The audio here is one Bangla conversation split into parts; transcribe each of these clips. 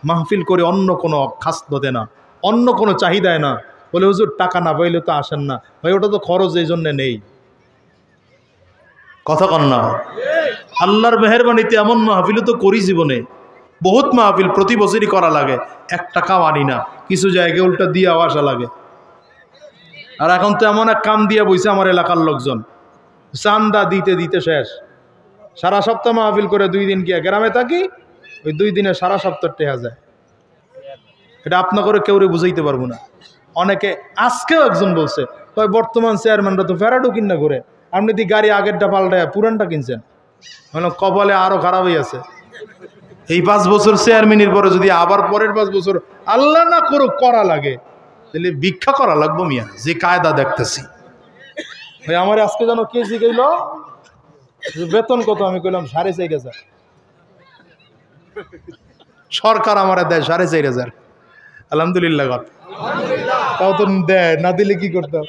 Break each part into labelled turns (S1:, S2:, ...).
S1: মাহফিল করে অন্য কোনো খাসলতে না, অন্য কোনো চাহিদায় না। বলে হুজুর টাকা না পাইলে তো আসেন না। ভাই ওটা তো খরচ এই জন্যে নেই। কথা কন না? আল্লাহর মেহেরবানিতে এমন মাহফিলও তো করি জীবনে, বহুত মাহফিল প্রতি বছরই করা লাগে, 1 টাকাও আনি না, কিছু জায়গায় উল্টা দিয়ে আসা লাগে। আর এখন তো এমন এক কাম দিয়ে বইছে আমার এলাকার লোকজন, চান্দা দিতে দিতে শেষ। সারা সপ্তাহ মাহফিল করে 2 দিন গিয়া গ্রামে থাকি, ওই 2 দিনে সারা সপ্তাহ টেহা যায়। এটা আপনাকে কেউরে বুঝাইতে পারবো না। অনেকে, আজকেও একজন বলছে, বর্তমান চেয়ারম্যানরা তো ফেরাডো কিনা করে, আপনি দি গাড়ি আগেরটা পাল্টায় পুরানটা কিনছেন। মানে কপালে আরো খারাপই আছে। এই 5 বছর চেয়ারম্যানের পরে যদি আবার পরের 5 বছর আল্লাহ না করুক করা লাগে, তাহলে ভিক্ষা করা লাগবো মিয়া, যে কায়দা দেখতেছি। ভাই আমার আজকে যেন কে জিগাইল বেতন কত, আমি কইলাম 4,500। সরকার আমার দেয় 4,500। আলহামদুলিল্লাহ। তাও তো দেয়, না দিলে কি করতাম?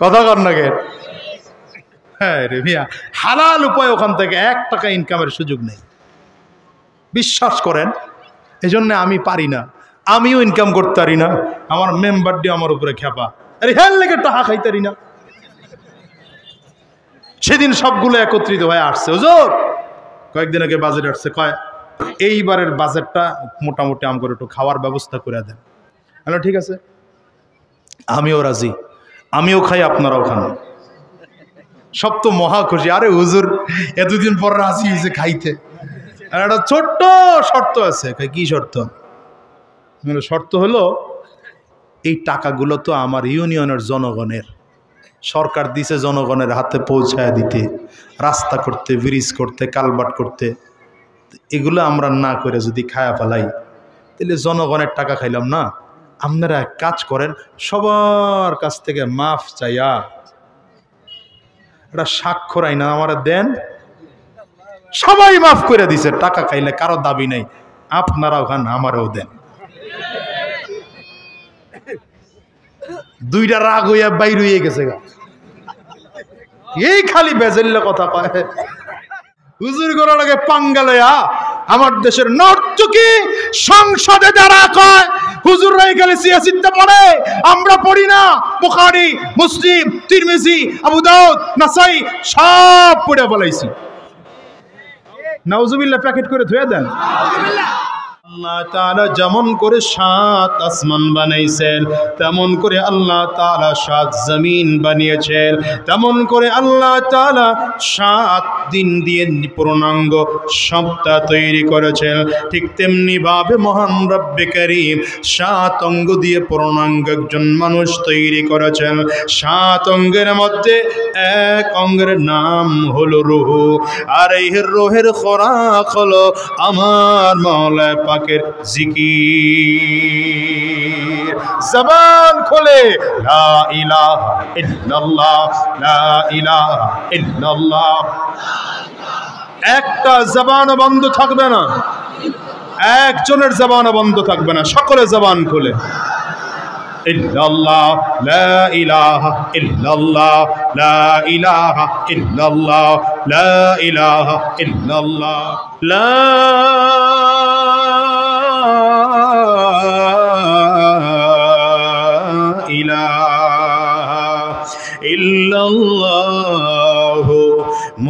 S1: কথা কর না কে? হ্যাঁ রে মিয়া, হালাল উপায় ওখান থেকে 1 টাকা ইনকামের সুযোগ নেই, বিশ্বাস করেন। এই জন্য আমি পারি না, আমিও ইনকাম করতে পারি না। আমার মেম্বার দিয়ে আমার উপরে খেপা, আরে হ্যাঁ লেগে টাকা খাইতারি না। সেদিন সবগুলো একত্রিত হয়ে আসছে, হুজুর কয়েকদিন আগে বাজেট আসছে, কয় এইবারের বাজেটটা মোটামুটি আমাকে একটু খাওয়ার ব্যবস্থা করে দেন। হ্যালো ঠিক আছে, আমিও রাজি, আমিও খাই আপনারাও খান। সব তো মহা খুশি, আরে হুজুর এতদিন পর রাজি হয়েছে খাইতে। আর একটা ছোট্ট শর্ত আছে। কি শর্ত? শর্ত হলো এই টাকাগুলো তো আমার ইউনিয়নের জনগণের, সরকার দিছে জনগণের হাতে পৌঁছায় দিতে, রাস্তা করতে, ব্রিজ করতে, কালভার্ট করতে। এগুলো আমরা না করে যদি খায়া ফেলাই, তাহলে জনগণের টাকা খাইলাম না। আপনারা এক কাজ করেন, সবার কাছ থেকে মাফ চাইয়া এটা স্বাক্ষর আইনা আমার দেন, সবাই মাফ করে দিছে, টাকা খাইলে কারো দাবি নাই, আপনারাও খান আমারও দেন। 2টা রাগ হইয়া বাইর হইয়া গেছে গা, এই খালি বেজেল্লা কথা কয়। হুজুর করার আগে পাঙ্গালয়া আমার দেশের নর্তকী সংসদে যারা কয় হুজুররাই খালি সিয়াসিতে পড়ে, আমরা পড়ি না। বুখারী, মুসলিম, তিরমিজি, আবু দাউদ, নাসাই সব পড়ে ফেলাইছি। নাউজুবিল্লাহ, প্যাকেট করে ধুয়ে দেন। আল্লাহ তাআলা যেমন করে 7 আসমান বানাইছেন, তেমন করে আল্লাহ তাআলা 7 জমিন বানিয়েছেন, তেমন করে আল্লাহ তাআলা 7 দিন দিয়ে পূর্ণাঙ্গ সপ্তাহ তৈরি করেছেন। ঠিক তেমনি ভাবে মহান রব্বে কারীম 7 অঙ্গ দিয়ে পূর্ণাঙ্গ একজন মানুষ তৈরি করেছেন। 7 অঙ্গের মধ্যে এক অঙ্গের নাম হলো রূহ, আর এই রূহের খোরাক হলো আমার মাওলা পাকের জিকির। জবান খোলে লা ইলাহা ইল্লাল্লাহ, লা ইলাহা ইল্লাল্লাহ। একটা জবান বন্ধ থাকবে না, একজনের জবান বন্ধ থাকবে না, সকলে জবান খোলে ইল্লাল্লাহ, লা ইলাহা ইল্লাল্লাহ, লা ইলাহা ইল্লাল্লাহ, লা ইলাহা ইল্লাল্লাহ, লা ইলাহা ইল্লাল্লাহ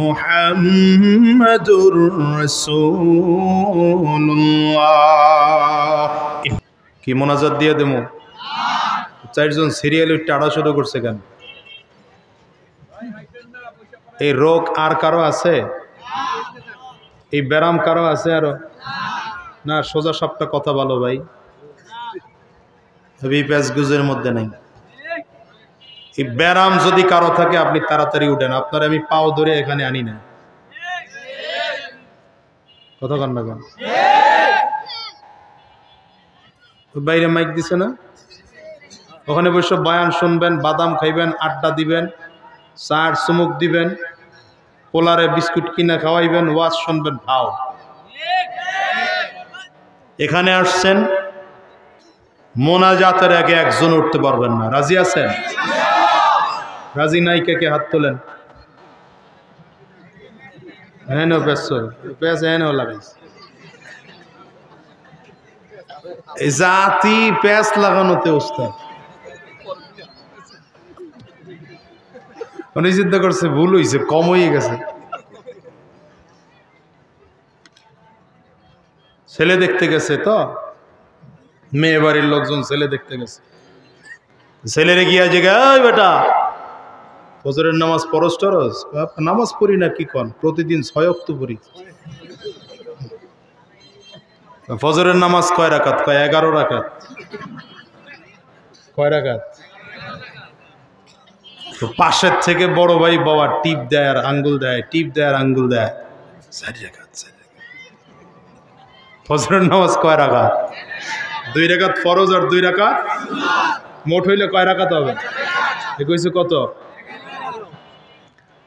S1: মুহাম্মাদুর রাসূলুল্লাহ। কি মোনাজাত দিয়ে দেবো? 4 জন সিরিয়াল টাড়া শুরু করছে কেন? এই রোগ আর কারো আছে? এই ব্যারাম কারো আছে আরো? না, সোজা সবটা কথা বলো ভাই, প্যাচ গুজের মধ্যে নাই। এই ব্যারাম যদি কারো থাকে আপনি তাড়াতাড়ি উঠেন, আপনার আমি পাও ধরে এখানে আনি না। কথা কন না কেন? বাইরে মাইক দিছে না, ওখানে বসে বয়ান শুনবেন, বাদাম খাইবেন, আড্ডা দিবেন, চার চুমুক দিবেন, পোলারে বিস্কুট কিনা খাওয়াইবেন, ওয়াজ শুনবেন, ভাও। এখানে আসছেন, মোনাজাতের আগে একজন উঠতে পারবেন না। রাজি আছেন? রাজি নাই কে কে হাত তোলেন। হ্যাঁ পেস পেস হ্যাঁ লাগাইছে। জাতি প্যাঁচ লাগানোতে ওস্তাদ। উনি চিন্তা করছে ভুল হয়েছে, কম হয়ে গেছে। ছেলে দেখতে গেছে তো, মেয়ে বাড়ির লোকজন ছেলে দেখতে গেছে। ছেলেরে গিয়া জিগা, ওই বেটা ফজরের নামাজ পড়স টরস? নামাজ পড়ি না, কি কন, প্রতিদিন 6 ওয়াক্ত পড়ি। ফজরের নামাজ কয় রাকাত? কয় 11 রাকাত। কয় রাকাত? তো পাশের থেকে বড় ভাই বাবা টিপ দেয় আর আঙ্গুল দেয়, টিপ দেয় আর আঙ্গুল দেয়। 4 রাকাত। ফজরের নামাজ কয় রাকাত? 2 রাকাত ফরজ আর 2 রাকাত মোট হইলে কয় রাকাত হবে? কইছে কত?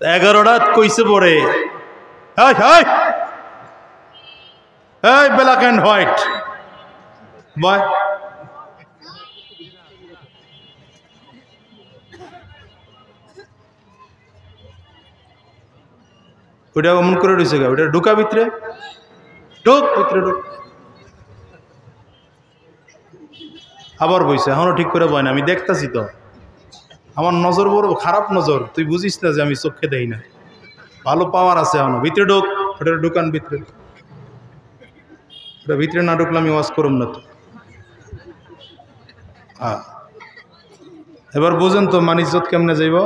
S1: 11 রাত কইছে পড়ে। এই ব্ল্যাক অ্যান্ড হোয়াইট বয়, ওইটা অমন করে রয়েছে গা, ওইটা ঢুকা ভিতরে, ঢুক ভিতরে ঢুক। আবার বইছে, এখনো ঠিক করে বয় না। আমি দেখতাছি তো, আমার নজর বড় খারাপ নজর, তুই বুঝিস না যে আমি চোখে দেই না, ভালো পাওয়ার আছে এখনো। ভিতরে ঢুক, ওটা ঢুকান ভিতরে। ওটা ভিতরে না ঢুকলে আমি ওয়াজ করুম না তো। হ্যাঁ, এবার বুঝেন তো মান ইজ্জত কেমনে যাইব।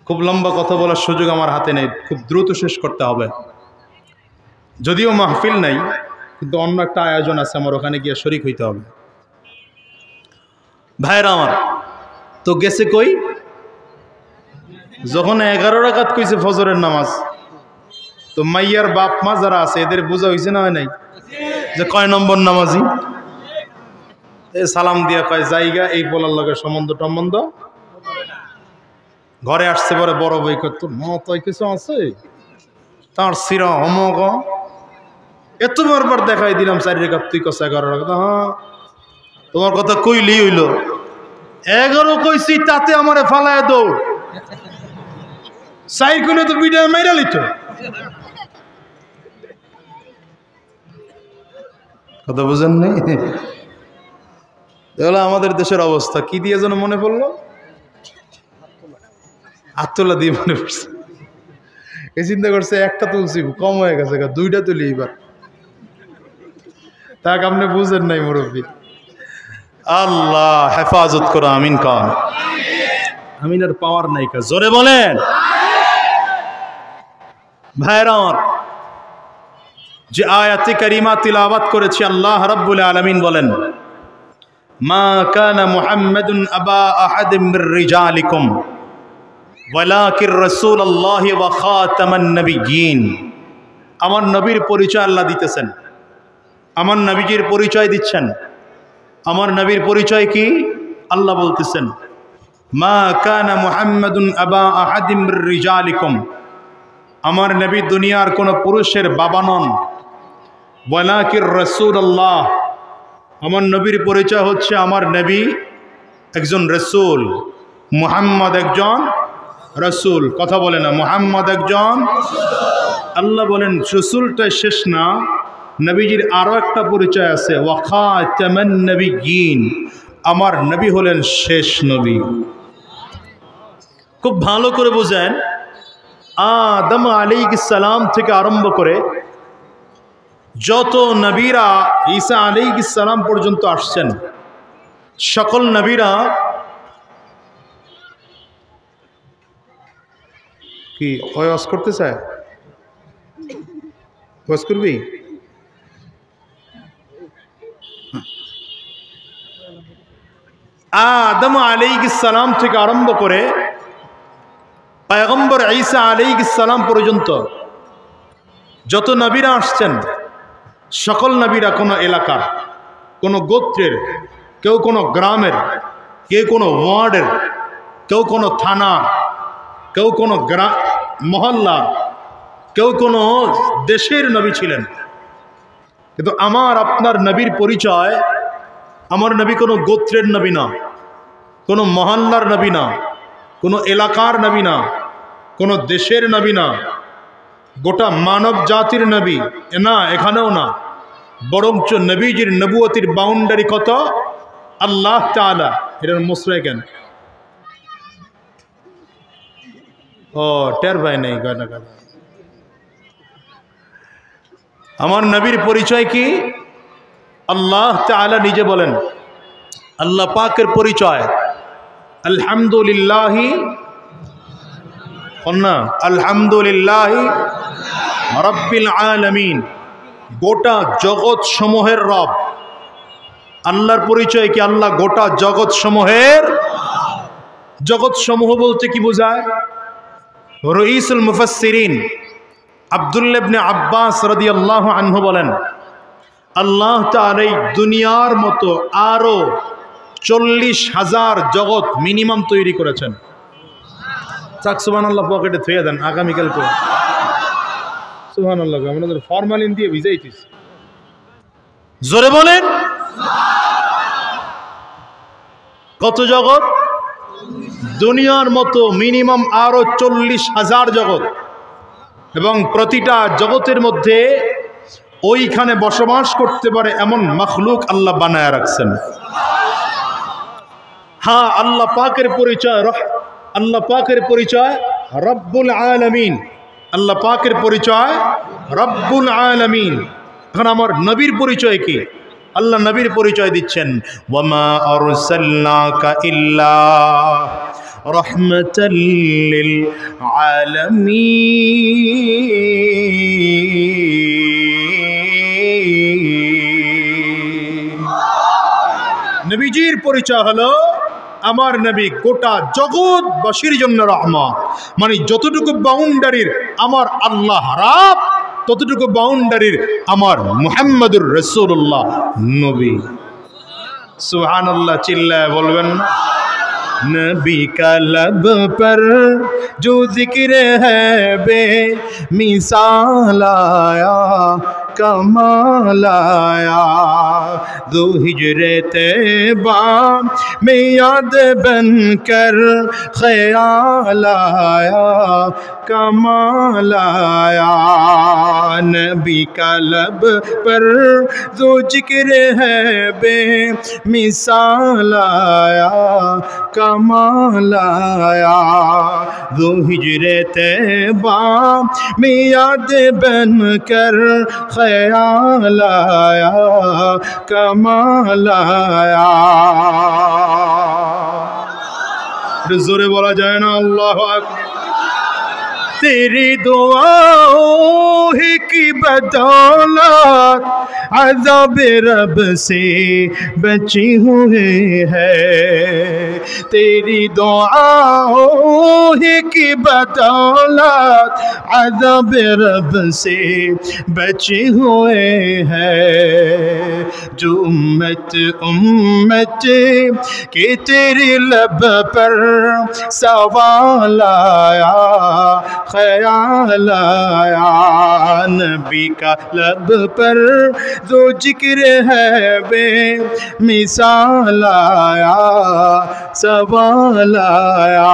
S1: খুব লম্বা কথা বলার সুযোগ আমার হাতে নেই, খুব দ্রুত শেষ করতে হবে। যদিও মাহফিল নাই, কিন্তু অন্য একটা আয়োজন আছে, আমার ওখানে গিয়ে শরিক হইতে হবে। ভাইরা আমার, তো গেছে কই? যখন 11 রাকাত কইছে ফজরের নামাজ, তো মাইয়ার বাপ মা যারা আছে এদের বোঝা হয়েছে না হয় নাই যে কয় নম্বর নামাজি? সালাম দিয়া কয় জায়গা এই বলার লগে সম্বন্ধ টম্বন্ধ। ঘরে আসছে পরে বড় বই করতো, তাই কিছু আছে তার সিরা হমক, এত বারবার দেখাই দিলাম 4 রাকাত, তুই কস 11 রাকাত। হ্যাঁ, তোমার কথা কইলি হইল, 11 কইছি তাতে আমারে ফালায় দৌ 4 কইলে তো বিডা মাইরা লিত। কথা বুঝেন নাই? এগুলো আমাদের দেশের অবস্থা। কি দিয়ে যেন মনে পড়লো, আত্মলা দিয়ে মনে পড়ছে। এই চিন্তা করছে একটা তুলছি কম হয়ে গেছে, 2টা তুলি এবার। তাক আপনি বুঝেন নাই মুরব্বী। আল্লাহ হেফাজত করো, আমিন কান। আমিনের পাওয়ার নাই কা, জোরে বলেন। ভাইরা আমার, যে আয়াতে কারিমা তিলাওয়াত করেছি, আল্লাহ রাব্বুল আলামিন বলেন, মা কানা মুহাম্মাদুন আবা আহাদিম মির রিজালিকুম ওয়ালাকিন রাসূলুল্লাহি ওয়া খাতামান নাবিয়্যিন। আমার নবীর পরিচয় আল্লাহ দিতেছেন, আমার নবীজির পরিচয় দিচ্ছেন। আমার নবীর পরিচয় কি? আল্লাহ বলতেছেন, মা কানা মুহাম্মাদুন আবা আহাদিম মির রিজালিকুম, আমার নবী দুনিয়ার কোন পুরুষের বাবা নন। ওয়ালাকিন রাসূলুল্লাহ, আমার নবীর পরিচয় হচ্ছে আমার নবী একজন রাসূল, মুহাম্মদ একজন রাসূল। কথা বলে না, মুহাম্মদ একজন। আল্লাহ বলেন রাসূলটা শেষ না, নবীজির আরো একটা পরিচয় আছে, ওয়া খাতামান নাবিয়্যিন, আমার নবী হলেন শেষ নবী। খুব ভালো করে বুঝেন, আদম আলাইহিস সালাম থেকে আরম্ভ করে যত নবীরা ঈসা আলাইহিস সালাম পর্যন্ত আসছেন, সকল নবীরা কি ওয়াজ করতে চায়? ওয়াজ করবি? আদম আলাইহিস সালাম থেকে আরম্ভ করে পয়গম্বর ঈসা আলাইহিস সালাম পর্যন্ত যত নবীরা আসছেন, সকল নবীরা কোনো এলাকার, কোনো গোত্রের, কেউ কোনো গ্রামের, কেউ কোনো ওয়ার্ডের, কেউ কোনো থানা, কেউ কোনো মহল্লা, কেউ কোনো দেশের নবী ছিলেন। কিন্তু আমার আপনার নবীর পরিচয়, আমার নবী কোনো গোত্রের নবী না, কোনো মহল্লার নবী না, কোনো এলাকার নবী না, কোনো দেশের নবী না। গোটা মানব জাতির নবী না, এখানেও না, বরঞ্চ নবীজির নবুয়তির বাউন্ডারি কত? আল্লাহ তাআলা। এটার মুসরে কেন? ও টের ভাই নেই গানা গানা। আমার নবীর পরিচয় কি? আল্লাহ তাআলা নিজে বলেন, আল্লাহ পাকের পরিচয় আলহামদুলিল্লাহি, আলহামদুলিল্লাহি রাব্বিল আলামিন, গোটা জগৎ সমূহের রব। আল্লাহর পরিচয় কি? আল্লাহ গোটা জগৎ সমূহের। জগৎ সমূহ বলতে কি বোঝায়? রঈসুল মুফাসসিরিন আব্দুল্লাহ ইবনে আব্বাস রাদিয়াল্লাহু আনহু বলেন, আল্লাহ তাআলা এই দুনিয়ার মতো আরো 40,000 জগৎ মিনিমাম তৈরি করেছেন। সুবহানাল্লাহ, পকেটে থুয়ে দেন, আগামীকাল করে সুবহানাল্লাহ আমাদের ফরমালিন দিয়ে ভিজাইতিস। জোরে বলেন কত জগৎ? দুনিয়ার মতো মিনিমাম আরো 40,000 জগৎ, এবং প্রতিটা জগতের মধ্যে ওইখানে বসবাস করতে পারে এমন মখলুক আল্লাহ বানায় রাখছেন। হ্যাঁ, আল্লাহ পাকের পরিচয়, আল্লাহ পাকের পরিচয় রব্বুল আলামিন। আল্লাহ পাকের পরিচয় রব্বুল আলামিন। এখন আমার নবীর পরিচয় কি? আল্লাহ নবীর পরিচয় দিচ্ছেন, ওয়ামা আরসালনাকা ইল্লা রাহমাতাল লিল আলামিন। নবীজির পরিচয় হলো আমার নবী গোটা জগৎবাসীর জন্য রহমত। মানে যতটুকু বাউন্ডারির আমার আল্লাহ রাব, ততটুকু বাউন্ডারির আমার মুহাম্মদুর রাসূলুল্লাহ নবী। সুবহানাল্লাহ চিল্লায় বলবেন না? नबी का लब पर जो जिक्र है बे मिसाल आया कमाल आया, दो हिजरे तैबा में याद बन कर ख्याल आया कमाल आया। नबी का लब पर जो जिक्र है बे मिसाल आया कमाल आया, दो हिजरे तैबा में याद बन कर ख्याल आया कमाल आया। जोरे बोला जाए ना अल्लाह अकबर। तेरी दुआओं की बदौलत अज़ाब रब से बची हुए है, तेरी दुआओं की बदौलत अज़ाब रब से बचे हुए हैं। जो उम्मत उम्मत के तेरे लब पर सवाल आया ख्याल आया, नबी का लब पर जो जिक्र है बे मिसाल आया सवाल आया।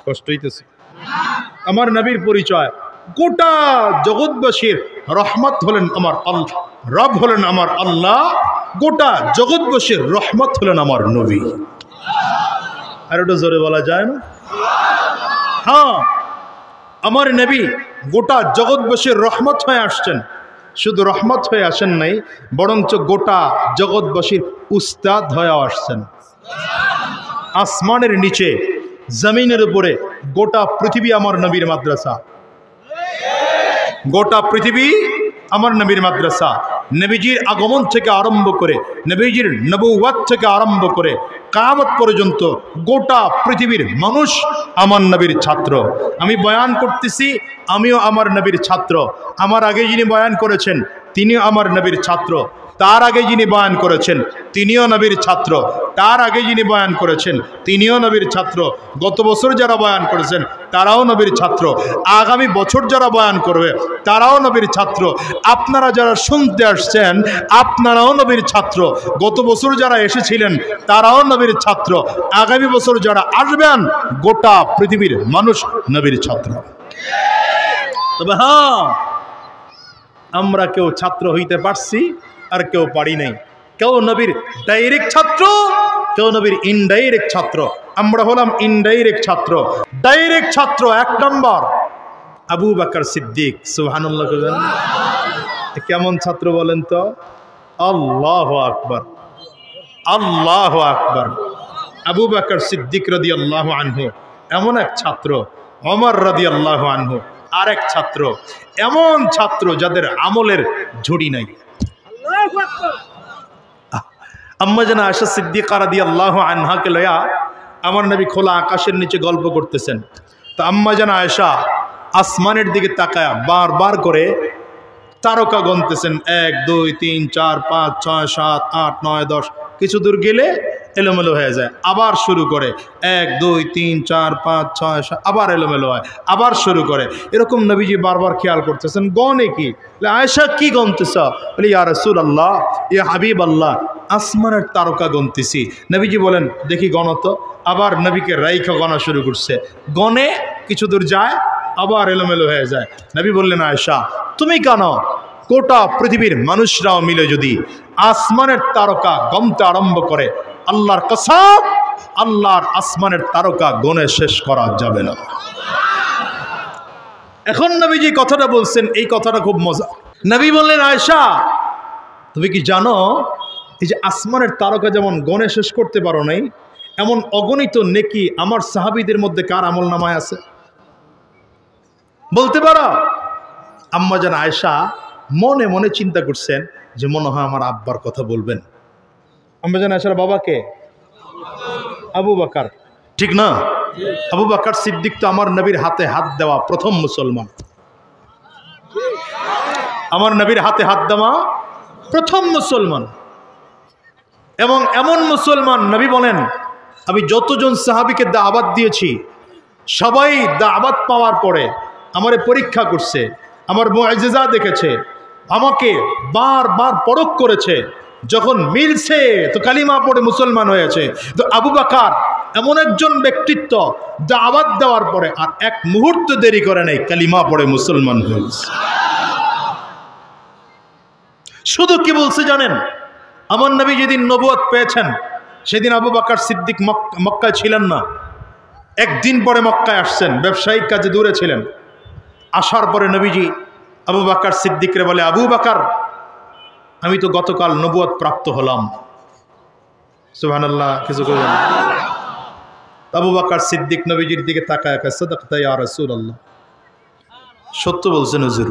S1: কষ্ট হইতেছে। আমার নবীর পরিচয় গোটা জগৎবাসীর রহমত হলেন আমার আল্লাহ, রব হলেন আমার আল্লাহ, গোটা জগৎবাসীর রহমত হলেন আমার নবী। আর ওটা জোরে বলা যায় না? হ্যাঁ, আমার নবী গোটা জগৎবাসীর রহমত হয়ে আসছেন। শুধু রহমত হয়ে আসেন নাই, বরঞ্চ গোটা জগৎবাসীর উস্তাদ হয়ে আসছেন। আসমানের নিচে জমিনের উপরে গোটা পৃথিবী আমার নবীর মাদ্রাসা, গোটা পৃথিবী আমার নবীর মাদ্রাসা। নবীজির আগমন থেকে আরম্ভ করে, নবীজির নবুওয়াত থেকে আরম্ভ করে কিয়ামত পর্যন্ত গোটা পৃথিবীর মানুষ আমার নবীর ছাত্র। আমি বয়ান করতেছি, আমিও আমার নবীর ছাত্র। আমার আগে যিনি বয়ান করেছেন তিনিও আমার নবীর ছাত্র। তার আগে যিনি বয়ান করেছেন তিনিও নবীর ছাত্র, তার আগে যিনি বয়ান করেছেন তিনিও নবীর ছাত্র, গত বছর যারা বয়ান করেছেন তারাও নবীর ছাত্র, আগামী বছর যারা বয়ান করবে তারাও নবীর ছাত্র, আপনারা যারা শুনতে আসছেন আপনারাও নবীর ছাত্র, গত বছর যারা এসেছিলেন তারাও নবীর ছাত্র, আগামী বছর যারা আসবেন গোটা পৃথিবীর মানুষ নবীর ছাত্র। তবে হ্যাঁ, আমরা কেউ ছাত্র হইতে পারছি আর কেউ পারি নাই। কেউ নবীর ডাইরেক্ট ছাত্র, কেউ নবীর ইনডাইরেক্ট ছাত্র। আমরা হলাম ইনডাইরেক্ট ছাত্র। ডাইরেক্ট ছাত্র এক নম্বর আবু বকর সিদ্দিক। সুবহানাল্লাহ। কেমন ছাত্র বলেন তো? আল্লাহু আকবার, আল্লাহু আকবার। আবু বকর সিদ্দিক রাদিয়াল্লাহু আনহু এমন এক ছাত্র, ওমর রাদিয়াল্লাহু আনহু আরেক ছাত্র, এমন ছাত্র যাদের আমলের ঝুড়ি নাই। আম্মা জানা আয়েশা সিদ্দিকা রাদিয়াল্লাহু আনহাকে লয়া আমার নবী খোলা আকাশের নিচে গল্প করতেছেন। তো আম্মা জানা আয়েশা আসমানের দিকে তাকায়া বারবার করে তারকা গণতেছেন, 1 2 3 4 5 6 7 8 9 10। কিছু দূর গেলে এলোমেলো হয়ে যায়, আবার শুরু করে 1 2 3 4 5 6 7, আবার এলোমেলো হয়, আবার শুরু করে। এরকম নবীজি বারবার খেয়াল করতেছেন, গনে কি? আয়েশা কি গনতেছ? বলে ইয়া রাসূলুল্লাহ, ইয়া হাবিবাল্লাহ, আসমানের তারকা গনতেছি। নবীজি বলেন দেখি গণত। আবার নবীকে রাইখা গণা শুরু করছে, গনে কিছু দূর যায় আবার এলোমেলো হয়ে যায়। নবী বললেন আয়েশা তুমি কেন? গোটা পৃথিবীর মানুষরাও মিলে যদি আসমানের তারকা গমতে আরম্ভ করে, আল্লাহর কসম আল্লাহর আসমানের তারকা গনে শেষ করা যাবে না। এখন নবীজি কথাটা বলছেন, এই কথাটা খুব মজা। নবী বললেন আয়েশা তুমি কি জানো এই যে আসমানের তারকা যেমন গনে শেষ করতে পারো নাই, এমন অগণিত নেকি আমার সাহাবীদের মধ্যে কার আমল নামায় আছে? বলতে পারো? আম্মা জান আয়েশা মনে মনে চিন্তা করছেন যে মনে হয় আমার আব্বার কথা বলবেন। আম্মা জান আয়েশার বাবাকে আবু বকর, ঠিক না? আবু বকর সিদ্দিক তো আমার নবীর হাতে হাত দেওয়া প্রথম মুসলমান, আমার নবীর হাতে হাত দেওয়া প্রথম মুসলমান। এবং এমন মুসলমান নবী বলেন আমি যতজন সাহাবীকে দাওয়াত দিয়েছি সবাই দাওয়াত পাওয়ার পরে আমারে পরীক্ষা করছে, আমার মুআজিজা দেখেছে, আমাকে বারবার পরখ করেছে, যখন মিলছে তো কালিমা পড়ে মুসলমান হয়েছে। তো আবু বকর এমন একজন ব্যক্তিত্ব দাওয়াত দেওয়ার পরে আর এক মুহূর্ত দেরি করে নাই, কালিমা পড়ে মুসলমান হয়েছে। শুধু কি বলছে জানেন? আমার নবী যেদিন নবুয়ত পেয়েছেন সেদিন আবু বকর সিদ্দিক মক্কায় ছিলেন না, একদিন পরে মক্কায় আসছেন, ব্যবসায়িক কাজে দূরে ছিলেন। আসার পরে নবীজি আবু বকর সিদ্দিকরে বলে আবু বকর আমি তো গতকাল নবুয়ত প্রাপ্ত হলাম। সুবহানাল্লাহ, কিছু কইলেন? আবু বকর সিদ্দিক নবীজির দিকে তাকায় কয় সাদাকতা ইয়া রাসূলুল্লাহ, সত্য বলছেন হুজুর।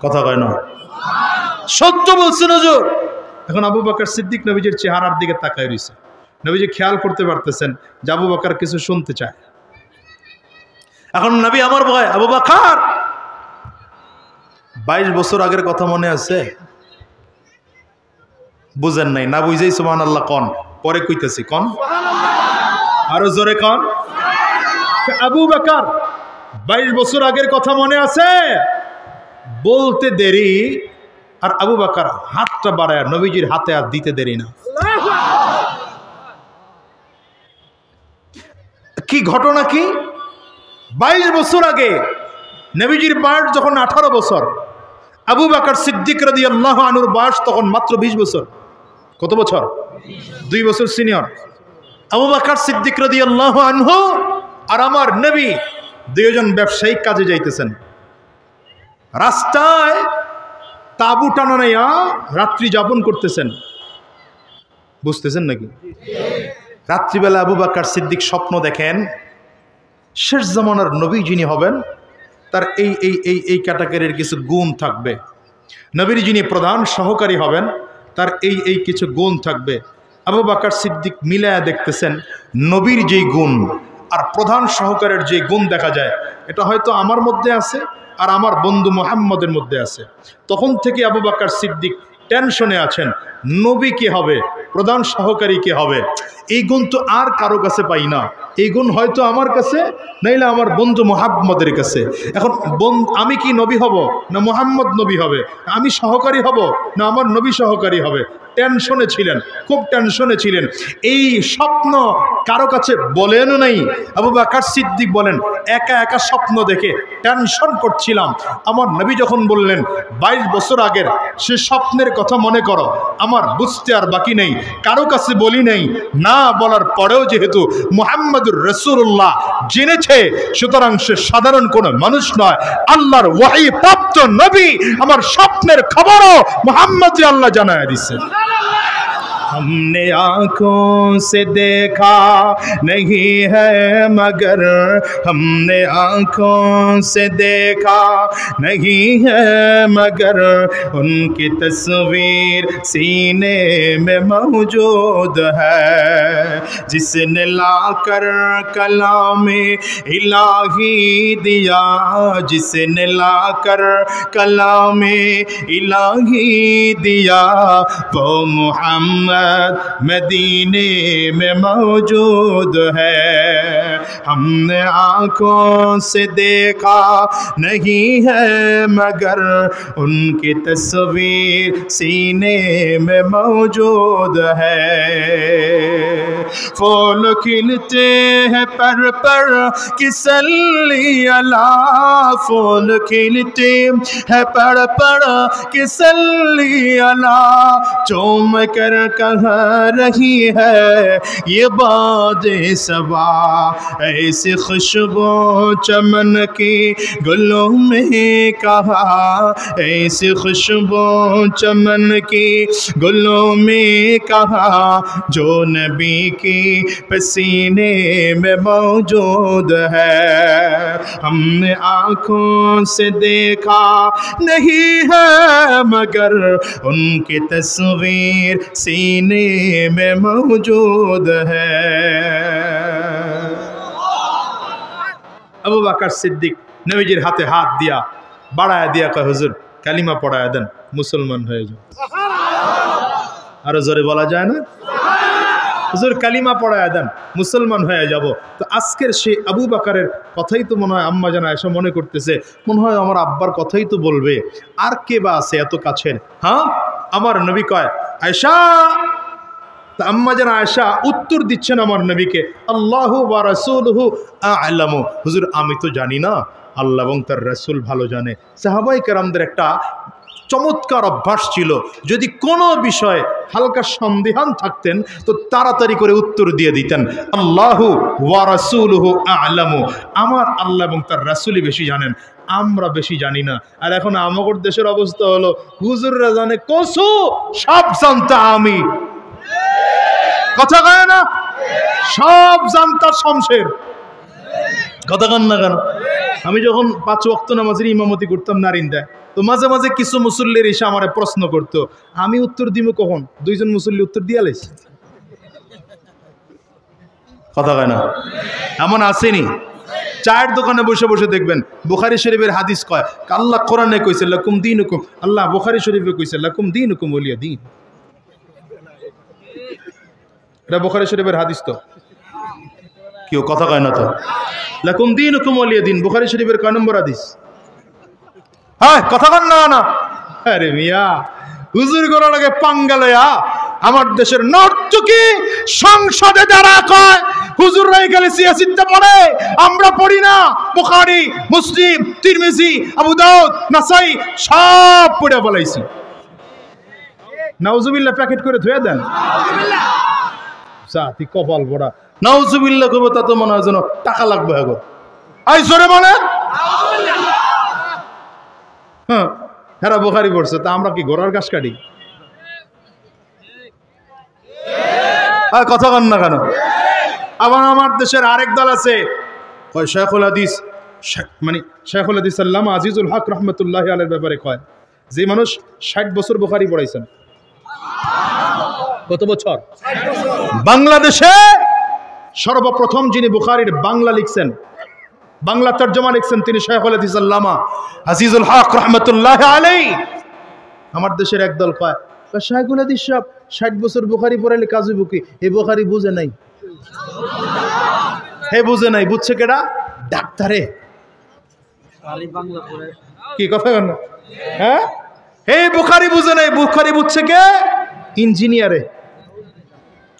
S1: কথা কয় না, সত্য বলছেন হুজুর। এখন আবু বকর সিদ্দিক নবীজির চেহারার দিকে তাকায় রইছে। নবীজি খেয়াল করতে পারতেছেন যে আবু বকর কিছু শুনতে চায়। এখন নবী আমার ভয়, আবু বকর 22 বছর আগের কথা মনে আছে? বুঝেন নাই? না বুঝেই সুবহানাল্লাহ কোন, পরে কইতেছি কোন, আরো জোরে কোন। আবু বকর 22 বছর আগের কথা মনে আছে? বলতে দেরি আর আবু বকর হাতটা বাড়ায় নবীজির হাতে আর দিতে দেরি না। কি ঘটনা কি? 22 বছর আগে নবীজির বয়স যখন 18 বছর, আবু বকর সিদ্দিক রাদিয়াল্লাহু আনহুর বয়স তখন মাত্র 20 বছর। কত বছর? 2 বছর সিনিয়র। আবু বকর সিদ্দিক রাদিয়াল্লাহু আনহু আর আমার নবী দুইজন ব্যবসায়িক কাজে যাইতেছেন। রাস্তায় তাবু টানানাইয়া রাত্রি যাপন করতেছেন। বুঝতেছেন নাকি? রাত্রিবেলা আবু বকর সিদ্দিক স্বপ্ন দেখেন শেষ জামানার নবী যিনি হবেন তার এই এই এই এই ক্যাটাগরির কিছু গুণ থাকবে। নবীর যিনি প্রধান সহকারী হবেন তার এই এই কিছু গুণ থাকবে। আবু বকর সিদ্দিক মিলায়া দেখতেছেন নবীর যেই গুণ আর প্রধান সহকারীর যে গুণ দেখা যায় এটা হয়তো আমার মধ্যে আছে আর আমার বন্ধু মুহাম্মদের মধ্যে আছে। তখন থেকে আবু বকর সিদ্দিক টেনশনে আছেন, নবী কে হবে, প্রধান সহকারী কে হবে। এই গুণ তো আর কারো কাছে পাই না, এই গুণ হয়তো আমার কাছে, নাইলে আমার বন্ধু মুহাম্মদের কাছে। এখন আমি কি নবী হব না মুহাম্মদ নবী হবে, আমি সহকারী হব না আমার নবী সহকারী হবে। টেনশনে ছিলেন, খুব টেনশনে ছিলেন। এই স্বপ্ন কারো কাছে বলেনও নাই। আবু বকর সিদ্দিক বলেন, একা একা স্বপ্ন দেখে টেনশন করছিলাম। আমার নবী যখন বললেন 22 বছর আগের সে স্বপ্নের কথা মনে করো, আমার বুঝতে আর বাকি নেই, কারো কাছে বলি নাই। না বলার পরেও যেহেতু মুহাম্মদুর রাসূলুল্লাহ জেনেছে, সুতরাং সে সাধারণ কোনো মানুষ নয়, আল্লাহর ওহী প্রাপ্ত নবী। আমার স্বপ্নের খবরও মুহাম্মদ আল্লাহ জানায় দিয়েছে। हमने आँखों से देखा नहीं है मगर, हमने आँखों से देखा नहीं है मगर, उनकी तस्वीर सीने में मौजूद है। जिसने लाकर कलामे इलाही दिया, जिसने लाकर कलामे इलाही दिया, वो मुहम्मद मदीने में मौजूद है। हमने आँखों से देखा नहीं है मगर, उनकी तस्वीर सीने में मौजूद है। फूल खिलते हैं पर किसली अला, फूल खिलते हैं पर किसली अला, चूम कर कह रही है ये बादे सबा, ऐसी खुशबू चमन की गुलों में कहा, ऐसी खुशबू चमन की गुलों में कहा, जो नबी की पसीने में मौजूद है। हमने आँखों से देखा नहीं है मगर, उनकी तस्वीर सीने में मौजूद है। আবু বকর সিদ্দিক নবীজির হাতে হাত দিয়া বাড়ায় দিয়া কয়, হুজুর কালিমা পড়ায় দেন, মুসলমান হয়ে যাও। আরো জোরে বলা যায় না? হুজুর কালিমা পড়ায় দেন, মুসলমান হয়ে যাব। তো আজকের সেই আবু বকরের কথাই তো মনে হয় আম্মা জান আয়েশা মনে করতেছে, মনে হয় আমার আব্বার কথাই তো বলবে। আর কে বা আছে এত কাছের? হ্যাঁ, আমার নবী কয়, আয়েশা। তা আম্মা জান আয়েশা উত্তর দিচ্ছেন আমার নবীকে, আল্লাহু ওয়া রাসূলুহু আ'লামু। হুজুর আমি তো জানি না, আল্লাহ এবং তার রাসূল ভালো জানে। সাহাবায়ে কেরামদের একটা চমৎকার অভ্যাস ছিল, যদি কোনো বিষয়ে হালকা সন্দেহান থাকতেন তো তাড়াতাড়ি করে উত্তর দিয়ে দিতেন, আল্লাহু ওয়া রাসূলুহু আ'লামু, আমার আল্লাহ এবং তার রাসূলই বেশি জানেন, আমরা বেশি জানি না। আর এখন আমাদের দেশের অবস্থা হলো, হুজুররা জানে কসু, সব জানতা আমি। কথা কয় না, সব জানতা শমশের। কথা কন না কেন? আমি যখন 5 ওয়াক্ত নামাজের ইমামতি করতাম নারিন্দা, তো মাঝে মাঝে কিছু মুসল্লির এসে আমার প্রশ্ন করতো, আমি উত্তর দিব কখন? 2 জন মুসল্লি উত্তর দিয়া লাইছে। কথা কয় না? এমন আসেনি? চায়ের দোকানে বসে বসে দেখবেন বুখারী শরীফের হাদিস কয়, আল্লাহ কোরআনে কইছে লাকুম দীনুকুম, আল্লাহ বুখারী শরীফে কইছে লাকুম দীনুকুম ওয়ালিয়া দীন। এটা বুখারী শরীফের হাদিস তো, কেউ কথা কয় না তো। লাকুম দীনুকুম ওয়ালিয়া দীন বুখারী শরীফের কয় নম্বর হাদিস? হ্যাঁ, কথা কন না না। আরে মিয়া, হুজুর করার আগে পাঙ্গালয়া আমার দেশের নর্তকী সংসদে যারা কয় হুজুররাই গেলে সিয়াসিতে পড়ে, আমরা পড়ি না। বুখারী, মুসলিম, তিরমিজি, আবু দাউদ, নাসাই সব পড়ে বলাইছি। নাউজুবিল্লাহ প্যাকেট করে ধুয়ে দেন। জাতি কপাল পড়া। নাউজুবিল্লাহ কইব তা তো মনে হয় যেন টাকা লাগবে এখন। আই জোরে মানে হ্যাঁ, এরা বুখারী পড়ছে, তা আমরা কি ঘোড়ার ঘাস কাটি? কথা কন না কেন? আবার আমার দেশের আরেক দল আছে, শেখুল হাদিস, মানে শেখুল হাদিস আল্লামা আজিজুল হক রহমতুল্লাহি আলাইহির ব্যাপারে কয়, যে মানুষ 60 বছর বুখারী পড়াইছেন। কত বছর? বাংলাদেশে সর্বপ্রথম যিনি বুখারীর বাংলা লিখছেন বাংলা তরজমা লিখছেন তিনি শাইখুল হাদিস আল্লামা আজিজুল হক রহমতুল্লাহ আলাইহি। আমার দেশের একদল কয় শাইখুল হাদিস সাহেব 60 বছর বুখারী পড়াইলে কাজী বুকি, এই বুখারী বুঝে নাই। হে বুঝে নাই, বুঝছে কেডা? ডাক্তারে। কি কথা বল? হ্যাঁ, হে বুখারী বুঝে নাই, বুখারী বুঝছে কে? ইঞ্জিনিয়ারে,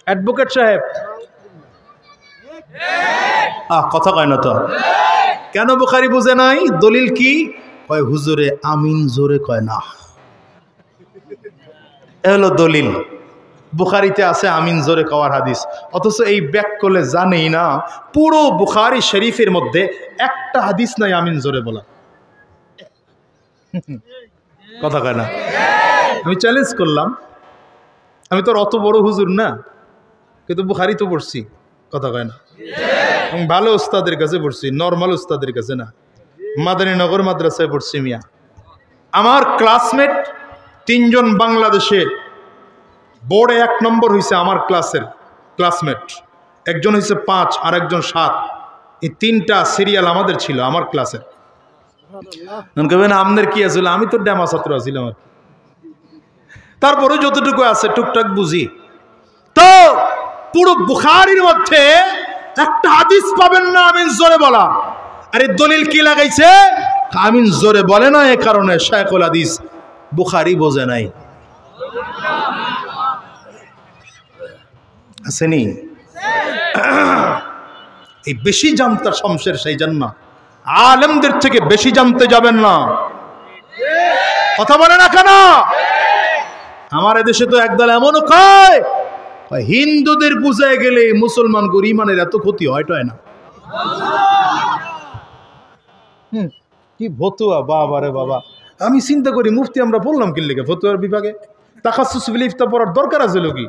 S1: অ্যাডভোকেট সাহেব। কথা কয় না তো। কেন বুখারী বুঝে নাই? দলিল কি? কয় হুজুরে আমিন জোরে কয় না। এ হলো দলিল। বুখারীতে আছে আমিন জোরে কওয়ার হাদিস, অথচ এই ব্যাক করলে জানেই না পুরো বুখারী শরীফের মধ্যে একটা হাদিস নাই আমিন জোরে বলা। কথা কয় না। আমি চ্যালেঞ্জ করলাম, আমি তো অত বড় হুজুর না, কিন্তু বুখারী তো পড়ছি। কথা কয় না। আমি ভালো উস্তাদের কাছে পড়ছি, নর্মাল উস্তাদের কাছে না। মাদারীনগর মাদ্রাসায় পড়ছি মিয়া। আমার ক্লাসমেট 3 জন বাংলাদেশে বোর্ডে 1 নম্বর হয়েছে। আমার ক্লাসের ক্লাসমেট একজন হয়েছে 5 আর একজন 7। এই 3টা সিরিয়াল আমাদের ছিল আমার ক্লাসের। কেবেন আমাদের কি আছিল? আমি তো ড্যামা ছাত্র আছিলাম। তারপরে যতটুকু আছে টুকটাক বুঝি। তো পুরো বুখারীর মধ্যে একটা হাদিস পাবেন না আমিন জোরে বলা। আরে দলিল কি লাগাইছে? আমিন জোরে বলে না, এ কারণে শাইখুল হাদিস বুখারী বোঝে নাই। আসেনি? এই বেশি জানতার শমশের সেই জন্য আলেমদের থেকে বেশি জানতে যাবেন না। কথা বলে না কেন? আমার এদেশে তো একদল এমনও কয় হিন্দুদের বুঝায় গেলে মুসলমান ইমানের এত ক্ষতি হয় না। কি ফতুয়া বাবা রে বাবা। আমি চিন্তা করি মুফতি আমরা বললাম কি লেগে ফতুয়ার বিভাগে তাকাসসুস ফিল ইফতা পড়ার দরকার আছে কি?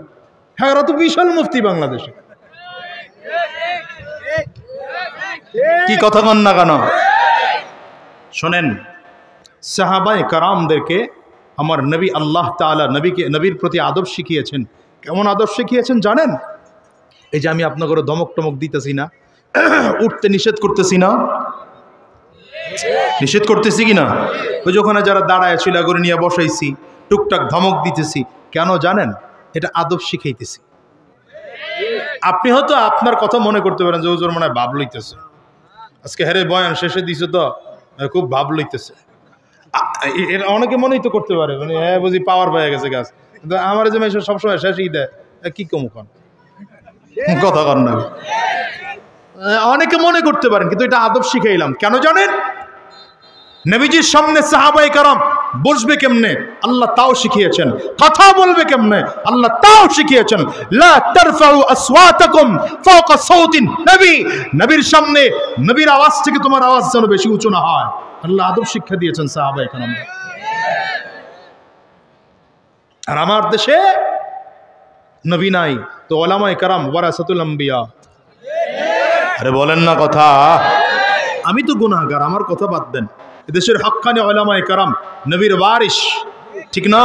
S1: হ্যাঁ, তো বিশাল মুফতি বাংলাদেশে। কি কথা কন না কেন? শোনেন, সাহাবায়ে কারামদেরকে আমার নবী আল্লাহ তাআলা নবীর প্রতি আদব শিখিয়েছেন। কেমন আদব শিখিয়েছেন জানেন? এই যে আমি আপনাকে ধমক টমক দিতেছি না, উঠতে নিষেধ করতেছি না, নিষেধ করতেছি কিনা? ওই যে ওখানে যারা দাঁড়ায় ছিলা করে নিয়ে বসাইছি, টুকটাক ধমক দিতেছি, কেন জানেন? এটা আদব শিখাইতেছি। আপনি হয়তো আপনার কথা মনে করতে পারেন যে হুজুর মনে হয় ভাব লইতেছে, আজকে হেরে বয়ান শেষে দিছে তো খুব ভাব লইতেছে। অনেকে মনেই তো করতে পারে, মানে হ্যাঁ বুঝি পাওয়ার পেয়ে গেছে গাছ। কিন্তু আমার যে মেয়ে সবসময় শেষই দেয়, কি কম কথা কন না। অনেকে মনে করতে পারেন, কিন্তু এটা আদব শিখাইলাম। কেন জানেন? নবীজির সামনে সাহাবায়ে কেরাম বসবে কেমনে আল্লাহ তাও শিখিয়েছেন, কথা বলবে কেমনে আল্লাহ তাও শিখিয়েছেন। লা তারফাউ আসওয়াতাকুম ফাওকা সাউতিন নবী, নবীর সামনে নবীর আওয়াজ থেকে তোমার আওয়াজ যেন বেশি উঁচু না হয়। আল্লাহ আদব শিক্ষা দিয়েছেন সাহাবায়ে কেরাম। আর আমার দেশে নবী নাই, তো উলামায়ে কেরাম ওয়ারাসাতুল আম্বিয়া। আরে বলেন না কথা। আমি তো গুনাহগার, আমার কথা বাদ দেন। দেশের হক্কানি উলামায়ে কেরাম নবীর ওয়ারিস, ঠিক না?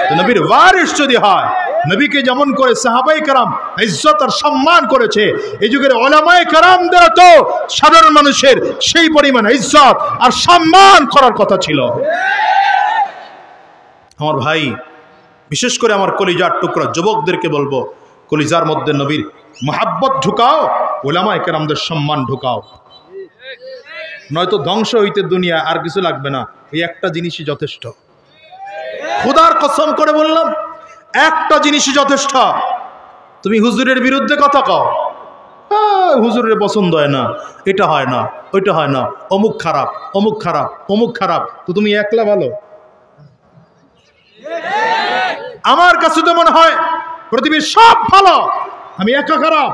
S1: তো নবীর ওয়ারিস যদি হয়, নবীকে যেমন করে সাহাবায়ে কেরাম ইজ্জত আর সম্মান করেছে, এই যুগের উলামায়ে কেরামদের তো সাধারণ মানুষের সেই পরিমাণ ইজ্জত আর সম্মান করার কথা ছিল। আমার ভাই, বিশেষ করে আমার কলিজার টুকরা যুবকদেরকে বলবো, কলিজার মধ্যে নবীর মুহাব্বত ঢুকাও, উলামায়ে কেরামদের সম্মান ঢুকাও, নয়তো ধ্বংস হইতে দুনিয়া আর কিছু লাগবে না। এই একটা জিনিসই যথেষ্ট। খোদার কসম করে বললাম, একটা জিনিসই যথেষ্ট। তুমি হুজুরের বিরুদ্ধে কথা কও, হুজুরের পছন্দ হয় না, এটা হয় না, ওইটা হয় না, অমুক খারাপ, অমুক খারাপ, অমুক খারাপ, তো তুমি একলা ভালো? আমার কাছে তো মনে হয় পৃথিবীর সব ভালো, আমি একা খারাপ।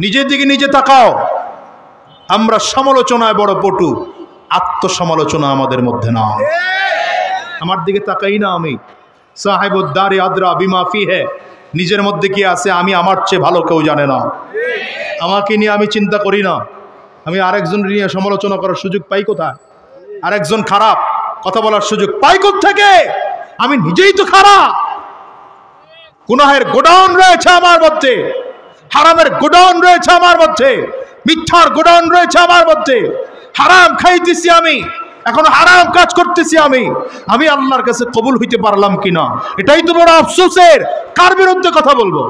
S1: নিজের দিকে নিজে তাকাও। আমরা সমালোচনায় বড় পটু, আত্মসমালোচনা আমাদের মধ্যে না। আমার দিকে তাকাই না আমি। সাহেবুদ্দারে আদরা বিমা ফিহে, নিজের মধ্যে কি আছে আমি আমার চেয়ে ভালো কেউ জানে না। আমাকে নিয়ে আমি চিন্তা করি না। আমি আরেকজনের নিয়ে সমালোচনা করার সুযোগ পাই কোথায়? আরেকজন খারাপ কথা বলার সুযোগ পাই কোত্থেকে? আমি নিজেই তো খারাপ। গুনাহের গোডাউন রয়েছে আমার মধ্যে, হারামের গোডাউন রয়েছে আমার মধ্যে। মিথ্যার গোডাউন রয়েছে আমার মধ্যে, হারাম খাইতেছি আমি, এখন হারাম কাজ করতেছি আমি আল্লাহর কাছে কবুল হইতে পারলাম কিনা, এটাই তো বড় আফসোসের। কার বিরুদ্ধে কথা বলবো?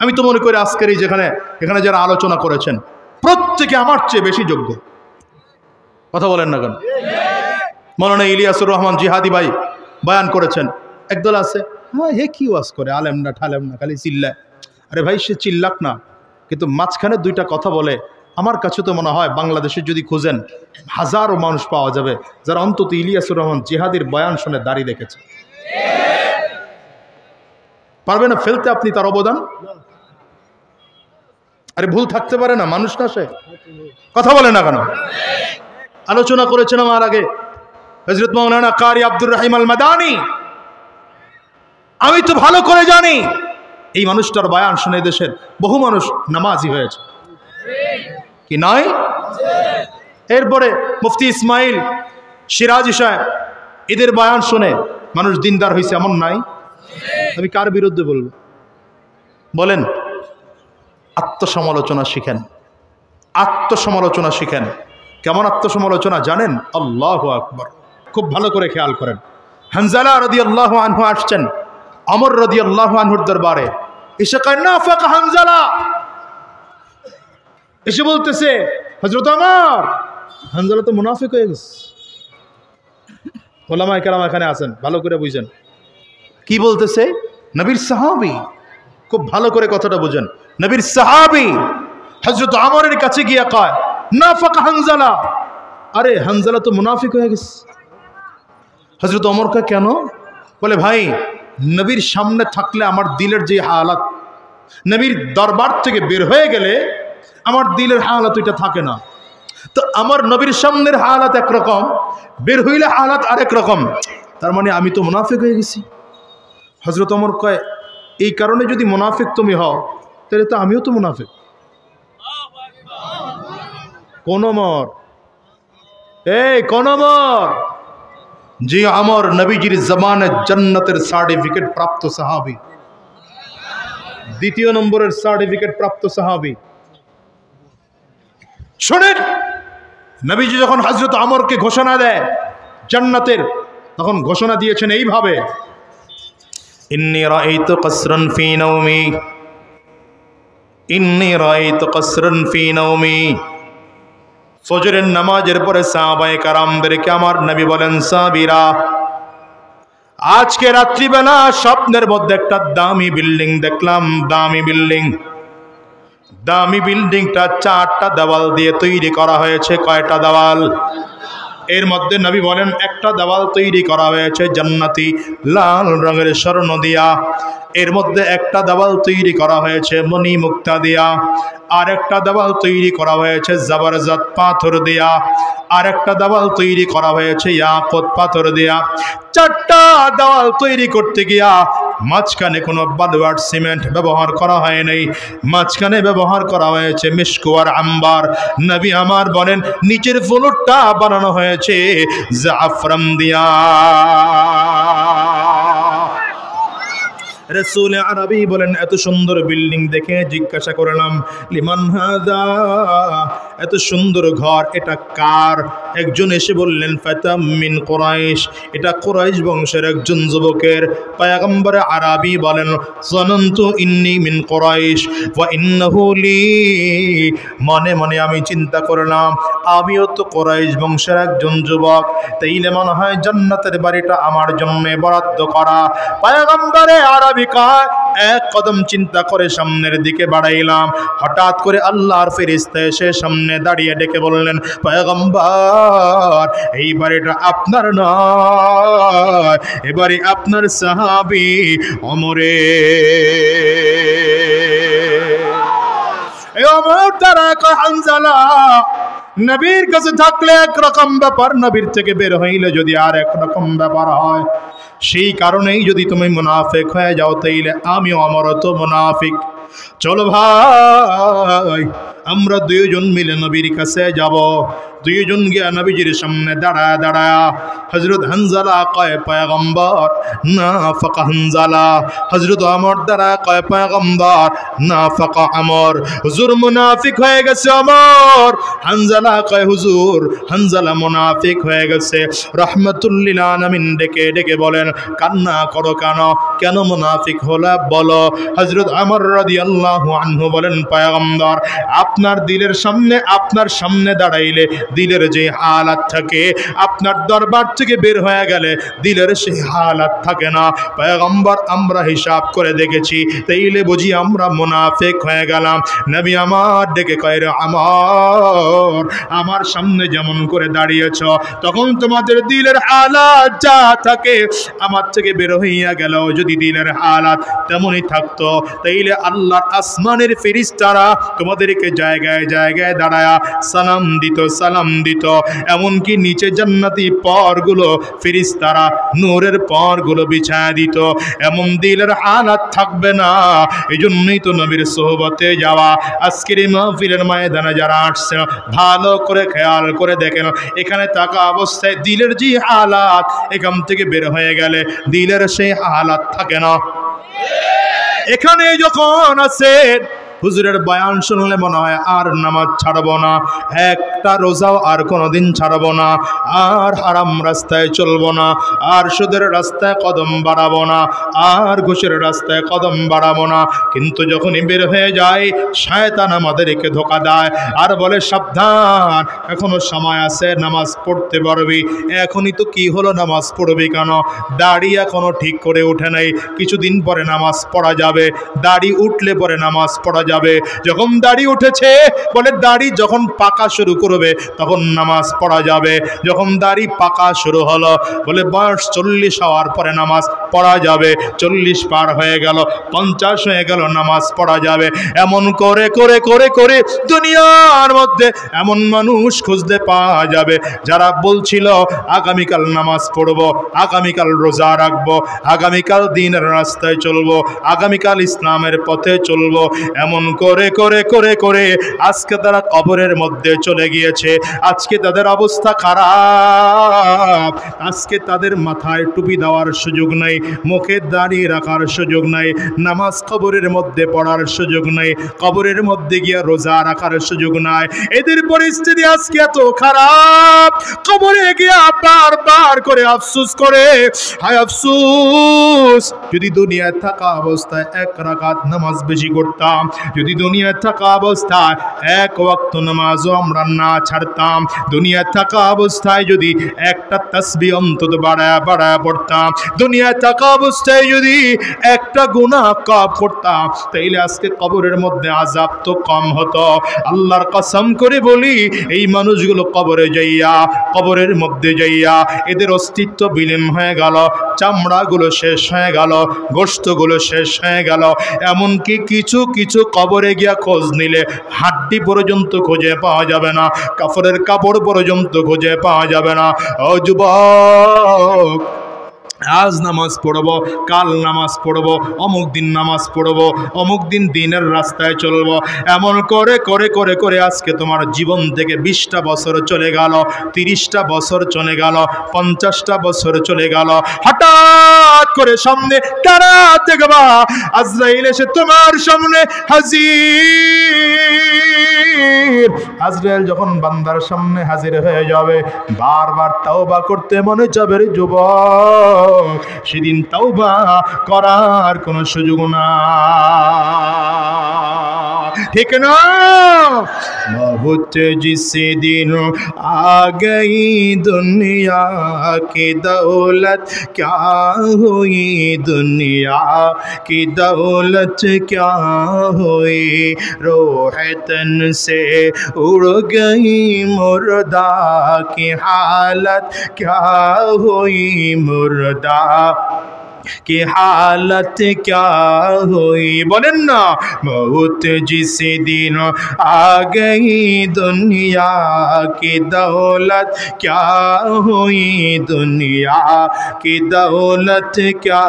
S1: আমি তো মনে করি আজকের এই এখানে যারা আলোচনা করেছেন প্রত্যেকে আমার চেয়ে বেশি যোগ্য। কথা বলেন না কেন? মৌলানা ইলিয়াসুর রহমান জিহাদি ভাই বয়ান করেছেন, একদল আছে হ্যাঁ হে কি ওয়াজ করে, আলেম না ঠালেম না, খালি চিল্লায়। আরে ভাই সে চিল্লাক না, কিন্তু মাঝখানে দুইটা কথা বলে। আমার কাছে তো মনে হয় বাংলাদেশে যদি খুঁজেন হাজারো মানুষ পাওয়া যাবে যারা অন্তত ইলিয়াসুর রহমান জিহাদির বয়ান শুনে দাঁড়িয়ে রেখেছে। পারবে না ফেলতে আপনি তার অবদান? আরে ভুল থাকতে পারে না, মানুষ না সে? কথা বলে না কেন? আলোচনা করেছেন আমার আগে হযরত মাওলানা কারি আব্দুর রহিম আল মাদানী। আমি তো ভালো করে জানি এই মানুষটার বয়ান শুনে দেশের বহু মানুষ নামাজি হয়েছে কি নয়? এরপরে মুফতি ইসমাইল সিরাজি সাহেব, এদের বয়ান শুনে মানুষ দিনদার হয়েছে এমন নাই? আমি কার বিরুদ্ধে বলবো বলেন? আত্মসমালোচনা শিখেন, আত্মসমালোচনা শিখেন। কেমন আত্মসমালোচনা জানেন? আল্লাহু আকবার। খুব ভালো করে খেয়াল করেন। হানজালা রাদিয়াল্লাহু আনহু আসছেন ওমর রাদিয়াল্লাহু আনহুর দরবারে, এসে কয় নাফাক হানজালা, এসে বলতেছে হযরত ওমর, হানজালা তো মুনাফিক হয়ে গেছে। ওলামায়ে কেরাম এখানে আছেন, ভালো করে বুঝেন কি বলতেছে। নবীর সাহাবী, খুব ভালো করে কথাটা বুঝেন। নবীর সাহাবী হযরত ওমরের কাছে গিয়ে কয় নাফাক হানজালা, আরে হানজালা তো মুনাফিক হয়ে গেছে। হযরত ওমর কয় কেন? বলে ভাই নবীর সামনে থাকলে আমার দিলের যে হালাত, নবীর দরবার থেকে বের হয়ে গেলে আমার দিলের হালাত ওইটা থাকে না। তো আমার নবীর সামনের হালাত একরকম, বের হইলে হালাত আরেক রকম, তার মানে আমি তো মুনাফিক হয়ে গেছি। হযরত ওমর কয় এই কারণে যদি মুনাফিক তুমি হও তাহলে তো আমিও তো মুনাফিক। কোন ওমর? এই কোন ওমর? যে আমর নবীজির জমানে জান্নাতের সার্টিফিকেট প্রাপ্ত সাহাবী, দ্বিতীয় নম্বরের সার্টিফিকেট প্রাপ্ত সাহাবী। শোনেন, নবীজি যখন হযরত ওমরকে ঘোষণা দেয় জান্নাতের, তখন ঘোষণা দিয়েছেন এইভাবে, ইন্নী রাআইতু কসরান ফি নাওমি, ইন্নী রাআইতু কসরান ফি নাওমি। ফজরের নামাজের পরে সাহাবায়ে কেরামদেরকে আমার নবী বলেন, সাহাবীরা আজকে রাত্রিবেলা স্বপ্নের মধ্যে একটা দামি বিল্ডিং দেখলাম, দামি বিল্ডিং। দামি বিল্ডিংটা 4টা দেওয়াল দিয়ে তৈরি করা হয়েছে। কয়টা দেওয়াল? এর মধ্যে নবী বলেন একটা দেওয়াল তৈরি করা হয়েছে জান্নাতি লাল রঙের স্বর্ণ দিয়া, এর মধ্যে একটা দেওয়াল তৈরি করা হয়েছে মণি মুক্তা দিয়া, আর একটা দেওয়াল তৈরি করা হয়েছে জবরদস্ত পাথর দিয়া, আর একটা দেওয়াল তৈরি করা হয়েছে ইয়াকুত পাথর দিয়া। 4টা দেওয়াল তৈরি করতে গিয়া মাঝখানে কোনো বালুয়াট সিমেন্ট ব্যবহার করা হয় নাই, মাঝখানে ব্যবহার করা হয়েছে মিশক আর আম্বার। নবী আমার বলেন নিচের ফ্লোরটা বানানো হয়েছে জাফরান দিয়া। রাসূল আরবি বলেন এত সুন্দর বিল্ডিং দেখে জিজ্ঞাসা করলাম লিমান হাদা, এত সুন্দর ঘর এটা কার? একজন এসে বললেন ফাতাম মিন কুরাইশ, এটা কুরাইশ বংশের একজন যুবকের। পয়গম্বর আরবি বলেন জানান্তু ইন্নী মিন কুরাইশ ওয়া ইন্নাহু লি, মনে মনে আমি চিন্তা করলাম আমিও তো কুরাইশ বংশের একজন যুবক, তাইলে মনে হয় জান্নাতের বাড়িটা আমার জন্য বরাদ্দ করা। পয়গম্বর আরবি এক কদম চিন্তা করে সামনের দিকে বাড়াইলাম, হঠাৎ করে আল্লাহর ফেরেশতা এসে সামনে দাঁড়িয়ে ডেকে বললেন পয়গম্বর এই বাড়িটা আপনার নয়, এবারে আপনার সাহাবী ওমরের। ওমর দ্বারা কয় হানজালা নবীর কাছে থাকলে একরকম ব্যাপার, নবীর থেকে বের হইলে যদি আর একরকম ব্যাপার হয়, সেই কারণেই যদি তুমি মুনাফিক হয়ে যাও তাইলে আমি ওমর তো মুনাফিক। চলো ভাই আমরা দুইজন মিলে নবীর কাছে যাব। দুইজন গিয়া নবীজির সামনে দাঁড়ায়া দাঁড়ায়া হযরত হানজালা কয় পয়গম্বর নাফাকা হানজালা, হযরত ওমর দাঁড়ায়া কয় পয়গম্বর নাফাকা ওমর, হুজুর মুনাফিক হয়ে গেছে ওমর। হানজালা কয় হুজুর হানজালা মুনাফিক হয়ে গেছে। রাহমাতুল লিল আলামিন ডেকে ডেকে বলেন কান্না করো কেন, কেন মুনাফিক হলা বলো। হযরত ওমর রাদিয়াল্লাহু আনহু বলেন পয়গম্বর আপনার দিলের সামনে, আপনার সামনে দাঁড়াইলে দিলের যে হালাত থাকে, আপনার দরবার থেকে বের হয়ে গেলে দিলের সেই হালাত থাকে না। পয়গম্বর আমরা হিসাব করে দেখেছি, তাইলে বুঝি আমরা মুনাফিক হয়ে গেলাম। নবী আমার ডেকে কয় রে আমর, আমার সামনে যেমন করে দাঁড়িয়েছ তখন তোমাদের দিলের হালাত যা থাকে আমার থেকে বের হইয়া গেল যদি দিলের হালাত তেমনই থাকতো, তাইলে আল্লাহর আসমানের ফেরেশতারা তোমাদেরকে জায়গায় জায়গায় দাঁড়ায়া সালাম দিত, সালাম দিত। এমনকি নিচে জান্নাতি পরগুলো ফেরেশতারা নূরের পরগুলো বিছায়া দিত। এমন দিলের হালাত থাকবে না। এই জন্যই তো নবীর সোহবতে যাওয়া। আজকের এই মাহফিলের ময়দানে যারা আসছে ভালো করে খেয়াল করে দেখেন, এখানে থাকা অবস্থায় দিলের যে হালাত এখান থেকে বের হয়ে গেলে দিলের সেই হালাত থাকে না। এখানে যখন আছে হুজুরের বয়ান শুনলে মনে হয় আর নামাজ ছাড়বো না, একটা রোজাও আর কোনোদিন ছাড়বো না, আর হারাম রাস্তায় চলবো না, আর সুদের রাস্তায় কদম বাড়াবো না, আর ঘুষের রাস্তায় কদম বাড়াবো না। কিন্তু যখনই বের হয়ে যায় শয়তান আমাদেরকে ধোঁকা দেয় আর বলে সাবধান, এখনো সময় আছে, নামাজ পড়তে পারবি। এখনই তো কি হলো, নামাজ পড়বি কেন? দাড়ি এখনো ঠিক করে ওঠে নাই, কিছুদিন পরে নামাজ পড়া যাবে। দাড়ি উঠলে পরে নামাজ পড়া যাবে। যখন দাড়ি উঠেছে বলে দাড়ি যখন পাকা শুরু করবে তখন নামাজ পড়া যাবে। যখন দাড়ি পাকা শুরু হলো বলে বয়স 40 হওয়ার পরে নামাজ পড়া যাবে। 40 পার হয়ে গেল, 50 হয়ে গেল, নামাজ পড়া যাবে। এমন করে করে করে করে দুনিয়ার মধ্যে এমন মানুষ খুঁজতে পাওয়া যাবে যারা বলছিল আগামীকাল নামাজ পড়বো, আগামীকাল রোজা রাখবো, আগামীকাল দ্বীনের রাস্তায় চলবো, আগামীকাল ইসলামের পথে চলবো। এমন করে করে করে করে আজকে তারা কবরের মধ্যে চলে গিয়েছে। আজকে তাদের অবস্থা খারাপ। আজকে তাদের মাথায় টুপি দেওয়ার সুযোগ নাই, মুখে দাঁড়িয়ে রাখার সুযোগ নাই, নামাজ কবরের মধ্যে পড়ার সুযোগ নাই, কবরের মধ্যে গিয়ে রোজা রাখার সুযোগ নাই। এদের পরিস্থিতি আজকে এত খারাপ, কবরে গিয়ে বারবার করে আফসোস করে, হায় আফসোস যদি দুনিয়ায় থাকা অবস্থায় 1 রাকাত নামাজ বেশি করতাম, যদি দুনিয়ায় থাকা অবস্থায় 1 ওয়াক্ত নামাজও আমরা না ছাড়তাম, দুনিয়ায় থাকা অবস্থায় যদি একটা তাসবিহ অন্তত বাড়ায়া বাড়ায়া পড়তাম, দুনিয়ায় থাকা অবস্থায় যদি একটা গুনাহ কম করতাম, তাইলে আজকে কবরের মধ্যে আযাব তো কম হতো। আল্লাহর কসম করে বলি এই মানুষগুলো কবরে যাইয়া, কবরের মধ্যে যাইয়া এদের অস্তিত্ব বিলীন হয়ে গেল, চামড়াগুলো শেষ হয়ে গেল, গোশতগুলো শেষ হয়ে গেল। এমনকি কিছু কিছু কবরে গিয়া খোঁজ নিলে হাড্ডি পর্যন্ত খুঁজে পাওয়া যাবে না, কাফনের কাপড় পর্যন্ত খুঁজে পাওয়া যাবে না। ও যুবক, আজ নামাজ পড়বো, কাল নামাজ পড়বো, অমুক দিন নামাজ পড়বো, অমুক দিন দ্বীনের রাস্তায় চলবো, এমন করে করে করে করে আজকে তোমার জীবন থেকে 20টা বছর চলে গেল, 30টা বছর চলে গেল, 50টা বছর চলে গেল। হঠাৎ করে সামনে দাঁড়াতে গেবা, আজরাইল এসে তোমার সামনে হাজির। আজরাইল যখন বান্দার সামনে হাজির হয়ে যাবে বারবার তাওবা করতে মনে যাবে রে যুবক, সেদিন তাওবা করার কোনো সুযোগ না, ঠিক না? बहुत जिस दिन आ गई दुनिया की दौलत क्या हुई, दुनिया की दौलत क्या हुई, रूह तन से उड़ गई मुर्दा की हालत क्या हुई, मुर्दा की हालत क्या हुई, बोलें ना, मौत जिस दिन आ गई दुनिया की दौलत क्या हुई, दुनिया की दौलत क्या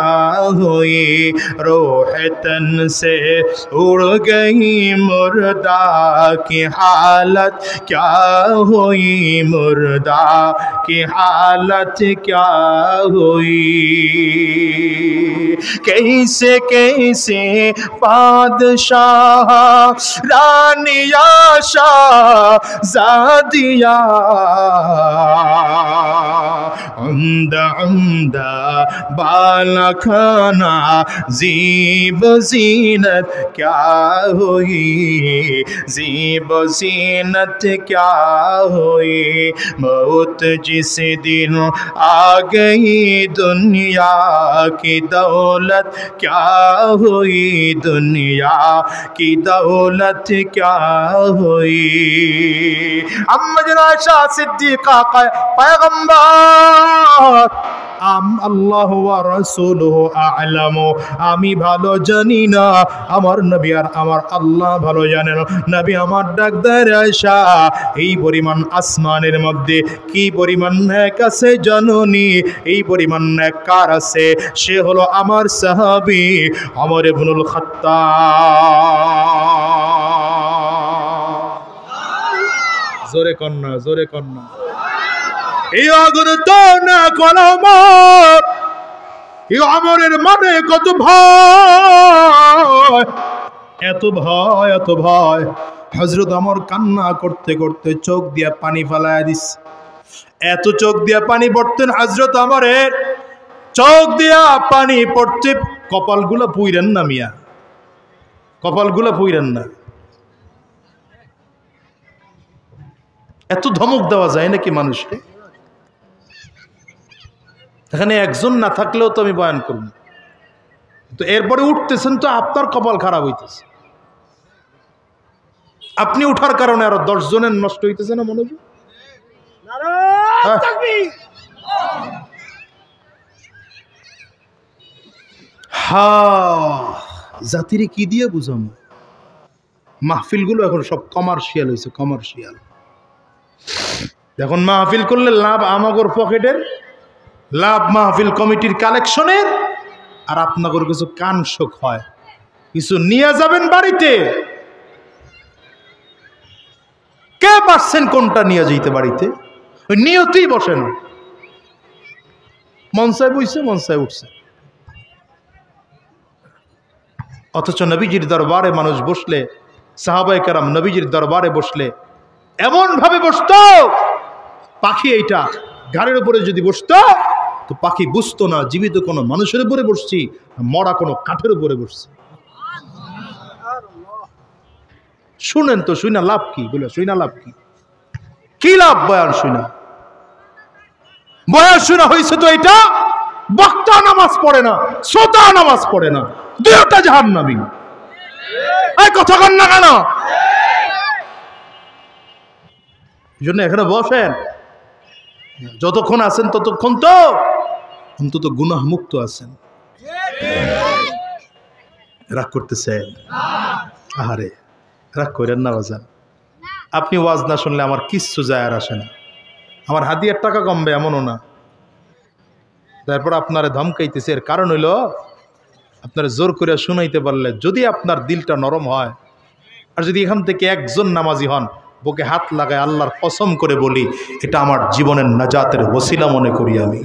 S1: हुई, रूह तन से उड़ गई मुर्दा की हालत क्या हुई, मुर्दा की हालत क्या हुई। कैसे कैसे बादशाह रानिया शाहज़ादिया उम्दा उम्दा बाला खाना ज़ीब ज़ीनत क्या हुई, ज़ीब ज़ीनत क्या हुई, मौत जिस दिन आ गई दुनिया की दौलत क्या हुई, दुनिया की दौलत क्या हुई। अम्मा जनाशा सिद्दीक़ा पैगंबर আল্লাহ ওয়া রাসূলুহু আ'লামু, আমি ভালো জানি না, আমার নবী আর আমার আল্লাহ ভালো জানেন। নবী আমার ডাক দেয়, আয়েশা এই পরিমাণ আসমানের মধ্যে কি পরিমাণ নেক আছে জানোনি, এই পরিমাণ নেক কার আছে, সে হলো আমার সাহাবী ওমর ইবনুল খাত্তাব। জোরে কন্যা, জোরে কন্যা। এই আগুন তো না কলমর, এই আমরের মনে কত ভয়, এত ভয়, এত ভয়। হযরত ওমর কান্না করতে করতে চোখ দিয়া পানি ফেলায়া দিস, এত চোখ দিয়া পানি পড়তেন হযরত ওমরের, চোখ দিয়া পানি পড়তে কপালগুলো পুইরেন না মিয়া, কপালগুলো পুইরেন না। এত ধমক দেওয়া যায় নাকি মানুষকে? এখানে একজন না থাকলেও তো আমি বয়ান করব, তো এরপরে উঠতেছেন তো আপনার কপাল খারাপ হইতেছে, আপনি উঠার কারণে আরো 10 জনের নষ্ট হইতেছে না মনোযোগ। জাতিরে কি দিয়ে বুঝাম? মাহফিলগুলো এখন সব কমার্শিয়াল হয়েছে, কমার্শিয়াল। এখন মাহফিল করলে লাভ আমাগর পকেটের, লাভ মাহফিল কমিটির কালেকশনের, আর আপনাদের কিছু কানশোক হয়, কিছু নিয়ে যাবেন বাড়িতে। কে পারছেন কোনটা নিয়ে যেতে বাড়িতে? ওই নিয়তেই বসে না, মনসায় বইছে, মনসায় উঠছে। অথচ নবীজির দরবারে মানুষ বসলে, সাহাবায়ে কেরাম নবীজির দরবারে বসলে এমন ভাবে বসতো, পাখি এইটা ঘাড়ের উপরে যদি বসতো তো পাখি বুঝতো না জীবিত কোনো মানুষের উপরে বসছি, মরা কোনো কাঠের উপরে বসছি। শুনেন তো, শুনা লাভ কি? বলে শুনা লাভ কি? কি লাভ বয়ান শুনা? বয়ান শুনা হয়েছে তো এটা, বক্তা নামাজ পড়ে না, শ্রোতা নামাজ পড়ে না, দুইটা জাহান্নামী। এই কথা কন না কেন? জন্য এখানে বসেন, যতক্ষণ আছেন ততক্ষণ তো অন্তত গুনাহ মুক্ত আছেন। রাগ করতেছেন? আহারে রাগ করেন না বাজান। আপনি ওয়াজ না শুনলে আমার কিচ্ছু যায় আর আসে না, আমার হাদিয়ার টাকা কমবে এমনও না। তারপর আপনারে ধমকাইতেছে, এর কারণ হইল আপনারা জোর করে শুনাইতে পারলে যদি আপনার দিলটা নরম হয়, আর যদি এখান থেকে একজন নামাজি হন, বুকে হাত লাগায় আল্লাহর কসম করে বলি, এটা আমার জীবনের নাজাতের ওসিলা মনে করি আমি।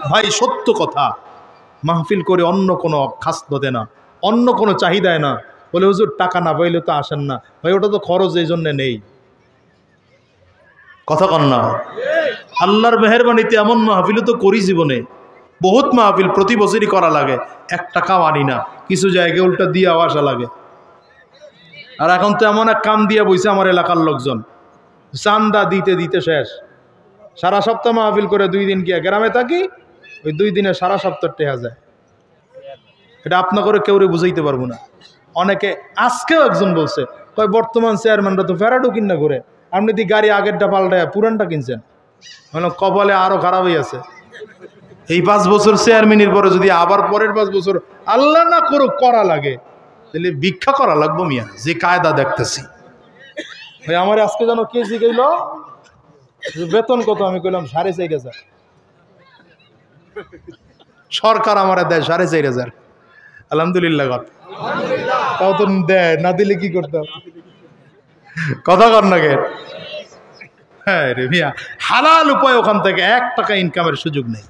S1: ভাই সত্য কথা, মাহফিল করে অন্য কোনো খাসলতে না, অন্য কোনো চাহিদায় না। বলে হুজুর টাকা না পাইলে তো আসেন না, ভাই ওটা তো খরচ এই জন্যে নেই। কথা কন না? আল্লাহর মেহেরবানিতে এমন মাহফিলও তো করি জীবনে, বহুত মাহফিল প্রতি বছরই করা লাগে, 1 টাকাও আনি না, কিছু জায়গায় উল্টা দিয়ে আসা লাগে। আর এখন তো এমন এক কাম দিয়ে বইছে আমার এলাকার লোকজন, চান্দা দিতে দিতে শেষ। সারা সপ্তাহ মাহফিল করে 2 দিন গিয়া গ্রামে থাকি, ওই 2 দিনে সারা সপ্তাহ টেহা যায়। এটা আপনাকে কেউরে বুঝাইতে পারবো না। অনেকে, আজকেও একজন বলছে, কয় বর্তমান চেয়ারম্যানরা তো ফেরাডো কিনা করে, আপনি দি গাড়ি আগেরটা পাল্টায় পুরানটা কিনছেন, মানে কপালে আরো খারাপ হয়ে আছে। এই 5 বছর চেয়ারম্যানের পরে যদি আবার পরের 5 বছর আল্লাহ না করুক করা লাগে, তাহলে ভিক্ষা করা লাগবো মিয়া। যে কায়দা দেখতেছি ভাই, আমার আজকে যেন কে জিগাইল বেতন কত, আমি কইলাম 4,500। সরকার আমার দেয় 4,500। আলহামদুলিল্লাহ, তাও তো দেয়, না দিলে কি করতাম? কথা কর না কে? হ্যাঁ রে মিয়া, হালাল উপায় ওখান থেকে 1 টাকা ইনকামের সুযোগ নেই,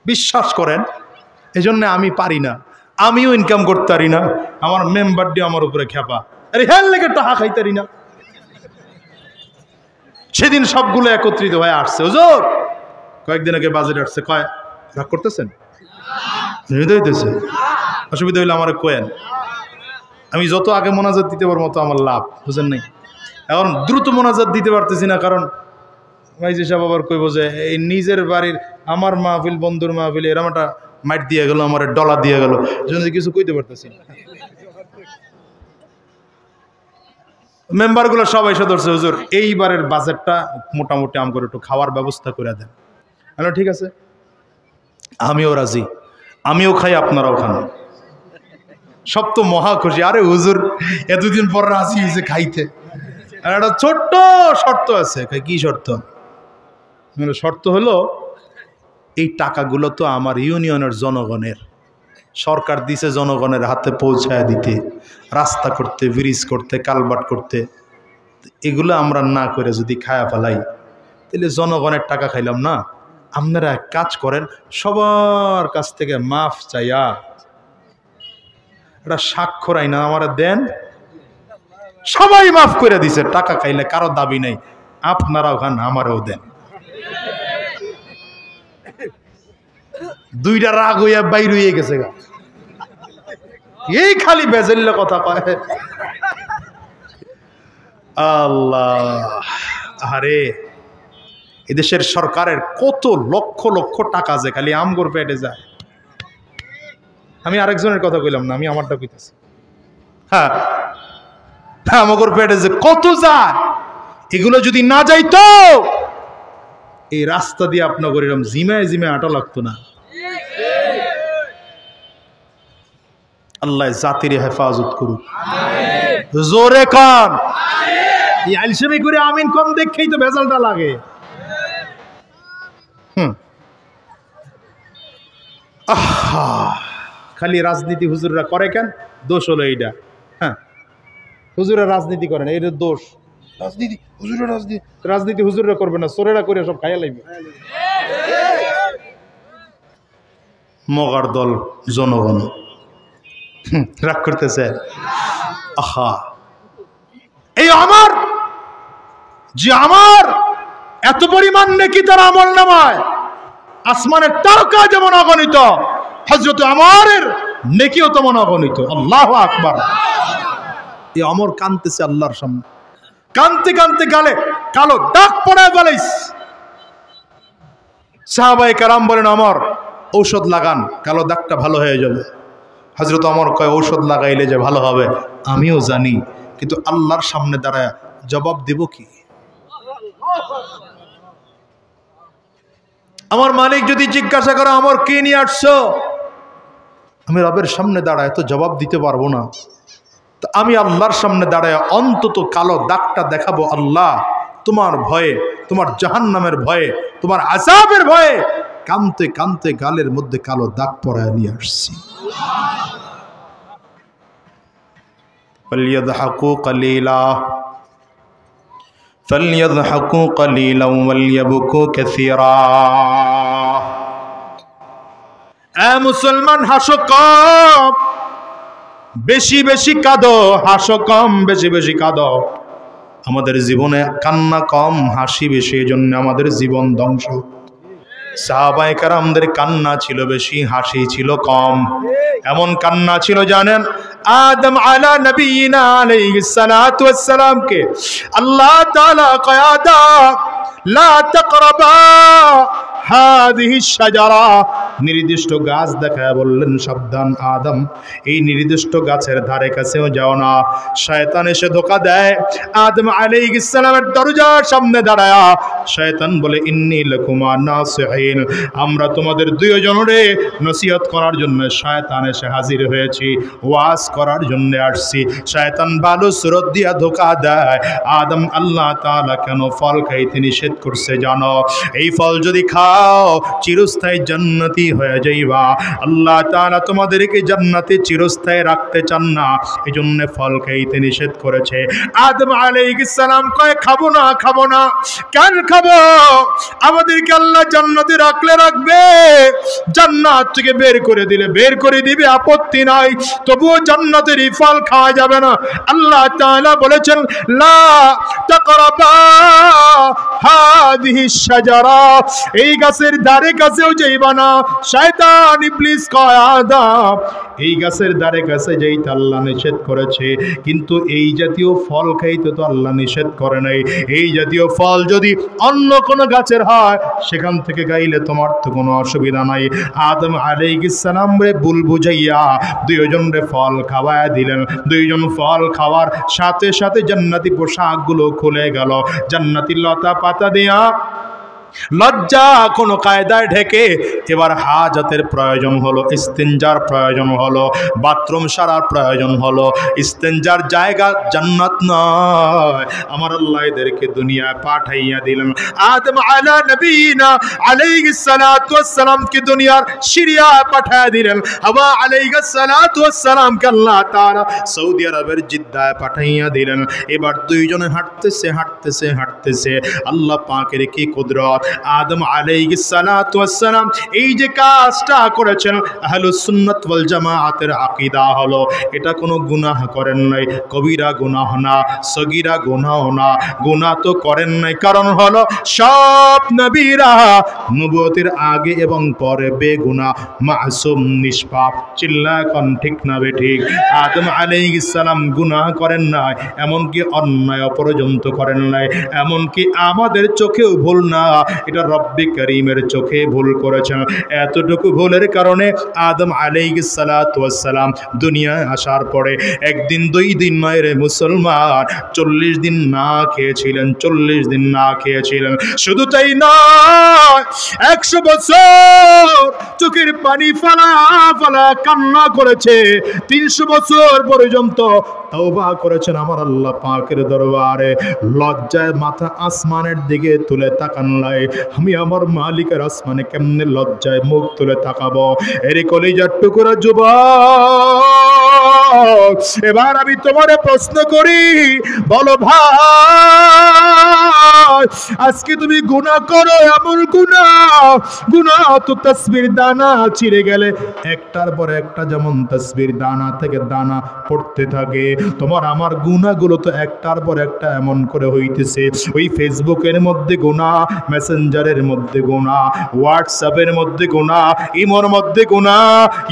S1: বিশ্বাস করেন। এজন্য আমি পারি না, আমিও ইনকাম করতে পারি না, আমার মেম্বার দিয়ে আমার উপরে খেপা, আরে হ্যাঁ লেগে টাকা খাইতারি না। সেদিন সবগুলো একত্রিত হয়ে আসছে, হুজুর কয়েকদিন আগে বাজেট আসছে, কয় রাগ করতেছেন? হইতেছে, অসুবিধা হইলে আমার কোয়েন, আমি যত আগে মোনাজাত দিতে পারবো মতো আমার লাভ, বুঝেন নাই? এখন দ্রুত মোনাজাত দিতে পারতেছি না, কারণ ভাইজি সাহেব আবার কইব যে এই নিজের বাড়ির আমার মাহফিল, বন্ধুর মাহফিল, এরম একটা মাইট দিয়ে গেল, আমার ডলার দিয়ে গেল, জন্য কিছু কইতে পারতেছি না। মেম্বারগুলো সবাই এসে ধরছে, হুজুর এইবারের বাজেটটা মোটামুটি আম করে একটু খাওয়ার ব্যবস্থা করে দেন। হ্যালো, ঠিক আছে, আমিও রাজি, আমিও খাই, আপনারাও খান। সব তো মহা খুশি, আরে হুজুর এতদিন পর রাজি হয়েছে খাইতে। আর একটা ছোট্ট শর্ত আছে। কি শর্ত? শর্ত হলো এই টাকাগুলো তো আমার ইউনিয়নের জনগণের, সরকার দিছে জনগণের হাতে পৌঁছায় দিতে, রাস্তা করতে, ব্রিজ করতে, কালভার্ট করতে। এগুলো আমরা না করে যদি খায়া ফেলাই, তাহলে জনগণের টাকা খাইলাম না। আপনারা এক কাজ করেন, সবার কাছ থেকে মাফ চাইয়া এটা স্বাক্ষর আইনা আমার দেন, সবাই মাফ করে দিছে, টাকা খাইলে কারো দাবি নাই, আপনারাও খান, আমারও দেন। দুইটা রাগ হইয়া বাইর হইয়া গেছে গা, এই খালি বেজেল্লা কথা কয়। আল্লাহ, আরে এদেশের সরকারের কত লক্ষ লক্ষ টাকা যে খালি আমগোর পেটে যায়। আমি আরেকজনের কথা কইলাম না, আমি আমারটা কইতেছি। হ্যাঁ, আমগোর পেটে যে কত যায়, এগুলো যদি না যাইতো এই রাস্তা দিয়ে আপনার এরকম জিমায় জিমায় হাঁটা লাগতো না। আল্লাহ জাতির হেফাজত করুক, জোরে কান। এই আলসেমি করে আমিন কম দেখেই তো ভেজালটা লাগে। খালি রাজনীতি হুজুররা করে কেন? দোষ হলো এইটা। হ্যাঁ, হুজুরা রাজনীতি করেন, এইটা দোষ। রাজনীতি হুজুরা, রাজনীতি রাজনীতি হুজুররা করবে না, চোরেরা করে সব খাইয়া লাগবে। মগার দল জনগণ রাগ করতেছে। আহা, এই আমার যে আমার এত পরিমাণ নেকি তার আমল নামায়, আসমানের তারকা যেমন অগণিত, হযরত আমরের নেকিও তেমন অগণিত। আল্লাহু আকবার। এই আমর কাঁদতেছে আল্লাহর সামনে, কাঁদতে কাঁদতে গালে কালো দাগ পড়ায় বলিস। সাহাবায়ে কেরাম বলেন, আমর ঔষধ লাগান, কালো দাগটা ভালো হয়ে যাবে। হযরত আমর কয়, ঔষধ লাগাইলে যে ভালো হবে আমিও জানি, কিন্তু আল্লাহর সামনে দাঁড়ায় জবাব দেব কি? আমার মালিক যদি জিজ্ঞাসা করে আমর কে নিয়ে আসছো, আমি রবের সামনে দাঁড়ায় তো জবাব দিতে পারবো না। তো আমি আল্লাহর সামনে দাঁড়ায় অন্তত কালো দাগটা দেখাবো, আল্লাহ তোমার ভয়ে, তোমার জাহান্নামের ভয়ে, তোমার আযাবের ভয়ে কাঁদতে কাঁদতে গালের মধ্যে কালো দাগ পরায় নিয়ে আসছি। ফালইয়াযহাকু কালীলা ফালইয়াযহাকু কালীলাও ওয়ালইয়াবকু কাসীরা। এ মুসলমান, হাসো কম, বেশি বেশি কাঁদো, হাসো কম, বেশি বেশি কাঁদো। আমাদের জীবনে কান্না কম, হাসি বেশি, এজন্য আমাদের জীবন ধ্বংস। সাহাবায়ে কেরামদের কান্না ছিল বেশি, হাসি ছিল কম। এমন কান্না ছিল জানেন, আদম আলা নবিয়িনা আলাইহিস সালাতু ওয়াস সালাম কে আল্লাহ তাআলা কয়, আদম লা তাকরাবা হাদিহি শাজারা, নির্দিষ্ট গাছ দেখায় বললেন সাবধান আদম, এই নির্দিষ্ট গাছের ধারে কাছেও যাও না। শয়তান এসে ধোঁকা দেয়, আদম আলাইহিস সালামের দরজার সামনে দাঁড়ায়া শয়তান বলে ইন্নী লাকুমা নাসিহিন, আমরা তোমাদের দুইজনরে নসিহত করার জন্য শয়তান এসে হাজির হয়েছি, ওয়াজ করার জন্য আসছি। শয়তান ভালো সুরত দিয়া ধোঁকা দেয়, আদম আল্লাহ তাআলা কেন ফল খাইতে নিষেধ করছে জানো? এই ফল যদি খাও চিরস্থায়ী জান্নাতি হয়ে যাইবা। আল্লাহ তাআলা তোমাদেরকে জান্নাতে চিরস্থায়ী রাখতে চান না, এজন্য ফল খাইতে নিষেধ করেছে। আদম আলাইহিস সালাম কয় খাবো না, খাবো না। কেন খাবো? আমাদেরকে আল্লাহ জান্নাতে রাখলে রাখবে, জান্নাত থেকে বের করে দিলে বের করে দিবে, আপত্তি নাই, তবুও জান্নাতের এই ফল খাওয়া যাবে না। আল্লাহ তাআলা বলেছেন লা তাকরাবা হাদিহি শাজারা, এই গাছের ধারে কাছেও যাইবা না। শয়তান ইবলিস কয় আদম এই গাছের ধারে কাছে যাইতে আল্লাহ নিষেধ করেছে, কিন্তু এই জাতীয় ফল খাইতে তো আল্লাহ নিষেধ করে নাই। এই জাতীয় ফল যদি অন্য কোনো গাছের হয় সেখান থেকে গাইলে তোমার তো কোনো অসুবিধা নাই। আদম আলাইহিস সালাম রে ভুল বুঝাইয়া দুইজনরে ফল খাওয়ায় দিলেন। দুইজন ফল খাওয়ার সাথে সাথে জান্নাতি পোশাকগুলো খুলে গেল, জান্নাতি লতা পাতা দিয়া লজ্জা কোনো কায়দায় ঢেকে এবার হাজাতের প্রয়োজন হলো, ইস্তেঞ্জার প্রয়োজন হলো, বাথরুম সারার প্রয়োজন হলো। ইস্তেঞ্জার জায়গা জান্নাত নয়, আমার আল্লাহ এদেরকে দুনিয়ায় পাঠাইয়া দিলেন। আদম আলা নবীনা আলাইহিস সালাতু ওয়াস সালাম কে দুনিয়ার সিরিয়া পাঠাইয়া দিলেন। হাওয়া আলাইহিস সালাতু ওয়াস সালাম কে আল্লাহ তাআলা সৌদি আরবের জিদ্দায় পাঠাইয়া দিলেন। এবার দুইজনে হাঁটতেছে হাঁটতেছে হাঁটতেছে, আল্লাহ পাকের কি কুদরত! আদম আলাইহিস সালাতু ওয়াস সালাম এই যে কাজটা করেছেন, আহলুস সুন্নাত ওয়াল জামাআতের আকীদা হলো এটা কোনো গুনাহ করেন নাই, কবিরা গুনাহ না, সগীরা গুনাহ না। গুনাহ তো করেন নাই, কারণ হলো সব নবীরা নবুয়তের আগে এবং পরে বেগুনাহ, মাসুম, নিষ্পাপ। চিল্লায় কোন ঠিক না বেঠিক? আদম আলাইহিস সালাম গুনাহ করেন নাই, এমনকি অন্যায় পর্যন্ত করেন নাই, এমনকি আমাদের চোখেও ভুল না, এটা রব্বে করিমের চোখে ভুল করেছেন। এতটুকু ভুলের কারণে আদম আলাইহিস সালাতু ওয়াস সালাম দুনিয়ায় আসার পরে একদিন দুই দিন নয় রে মুসলমান, 40 দিন না খেয়েছিলেন, 40 দিন না খেয়েছিলেন। শুধু তাই নয়, 100 বছর চোখের পানি ফালা ফালা কান্না করেছে, 300 বছর পর্যন্ত তওবা করেছেন আমার আল্লাহ পাকের দরবারে। লজ্জায় মাথা আসমানের দিকে তুলে তাকান নাই, আমি আমার মালিকের আসমানে কেমনে লজ্জায় মুখ তুলে তাকাবো? এর কলিজার টুকরা যুবক, এবার আমি তোমারে প্রশ্ন করি, বলো ভাই, আজকে তুমি গুনাহ করো, এমন গুনাহ তো তাসবির দানা ছিঁড়ে গেলে একটার পর একটা যেমন তাসবির দানা থেকে দানা পড়তে থাকে, তোমার আমার গুনাহগুলো তো একটার পর একটা এমন করে হইতেছে। ওই ফেসবুকের মধ্যে গুনাহ, মেসেঞ্জারের মধ্যে গুনাহ, হোয়াটসঅ্যাপের মধ্যে গুনাহ, ইমোর মধ্যে গুনাহ,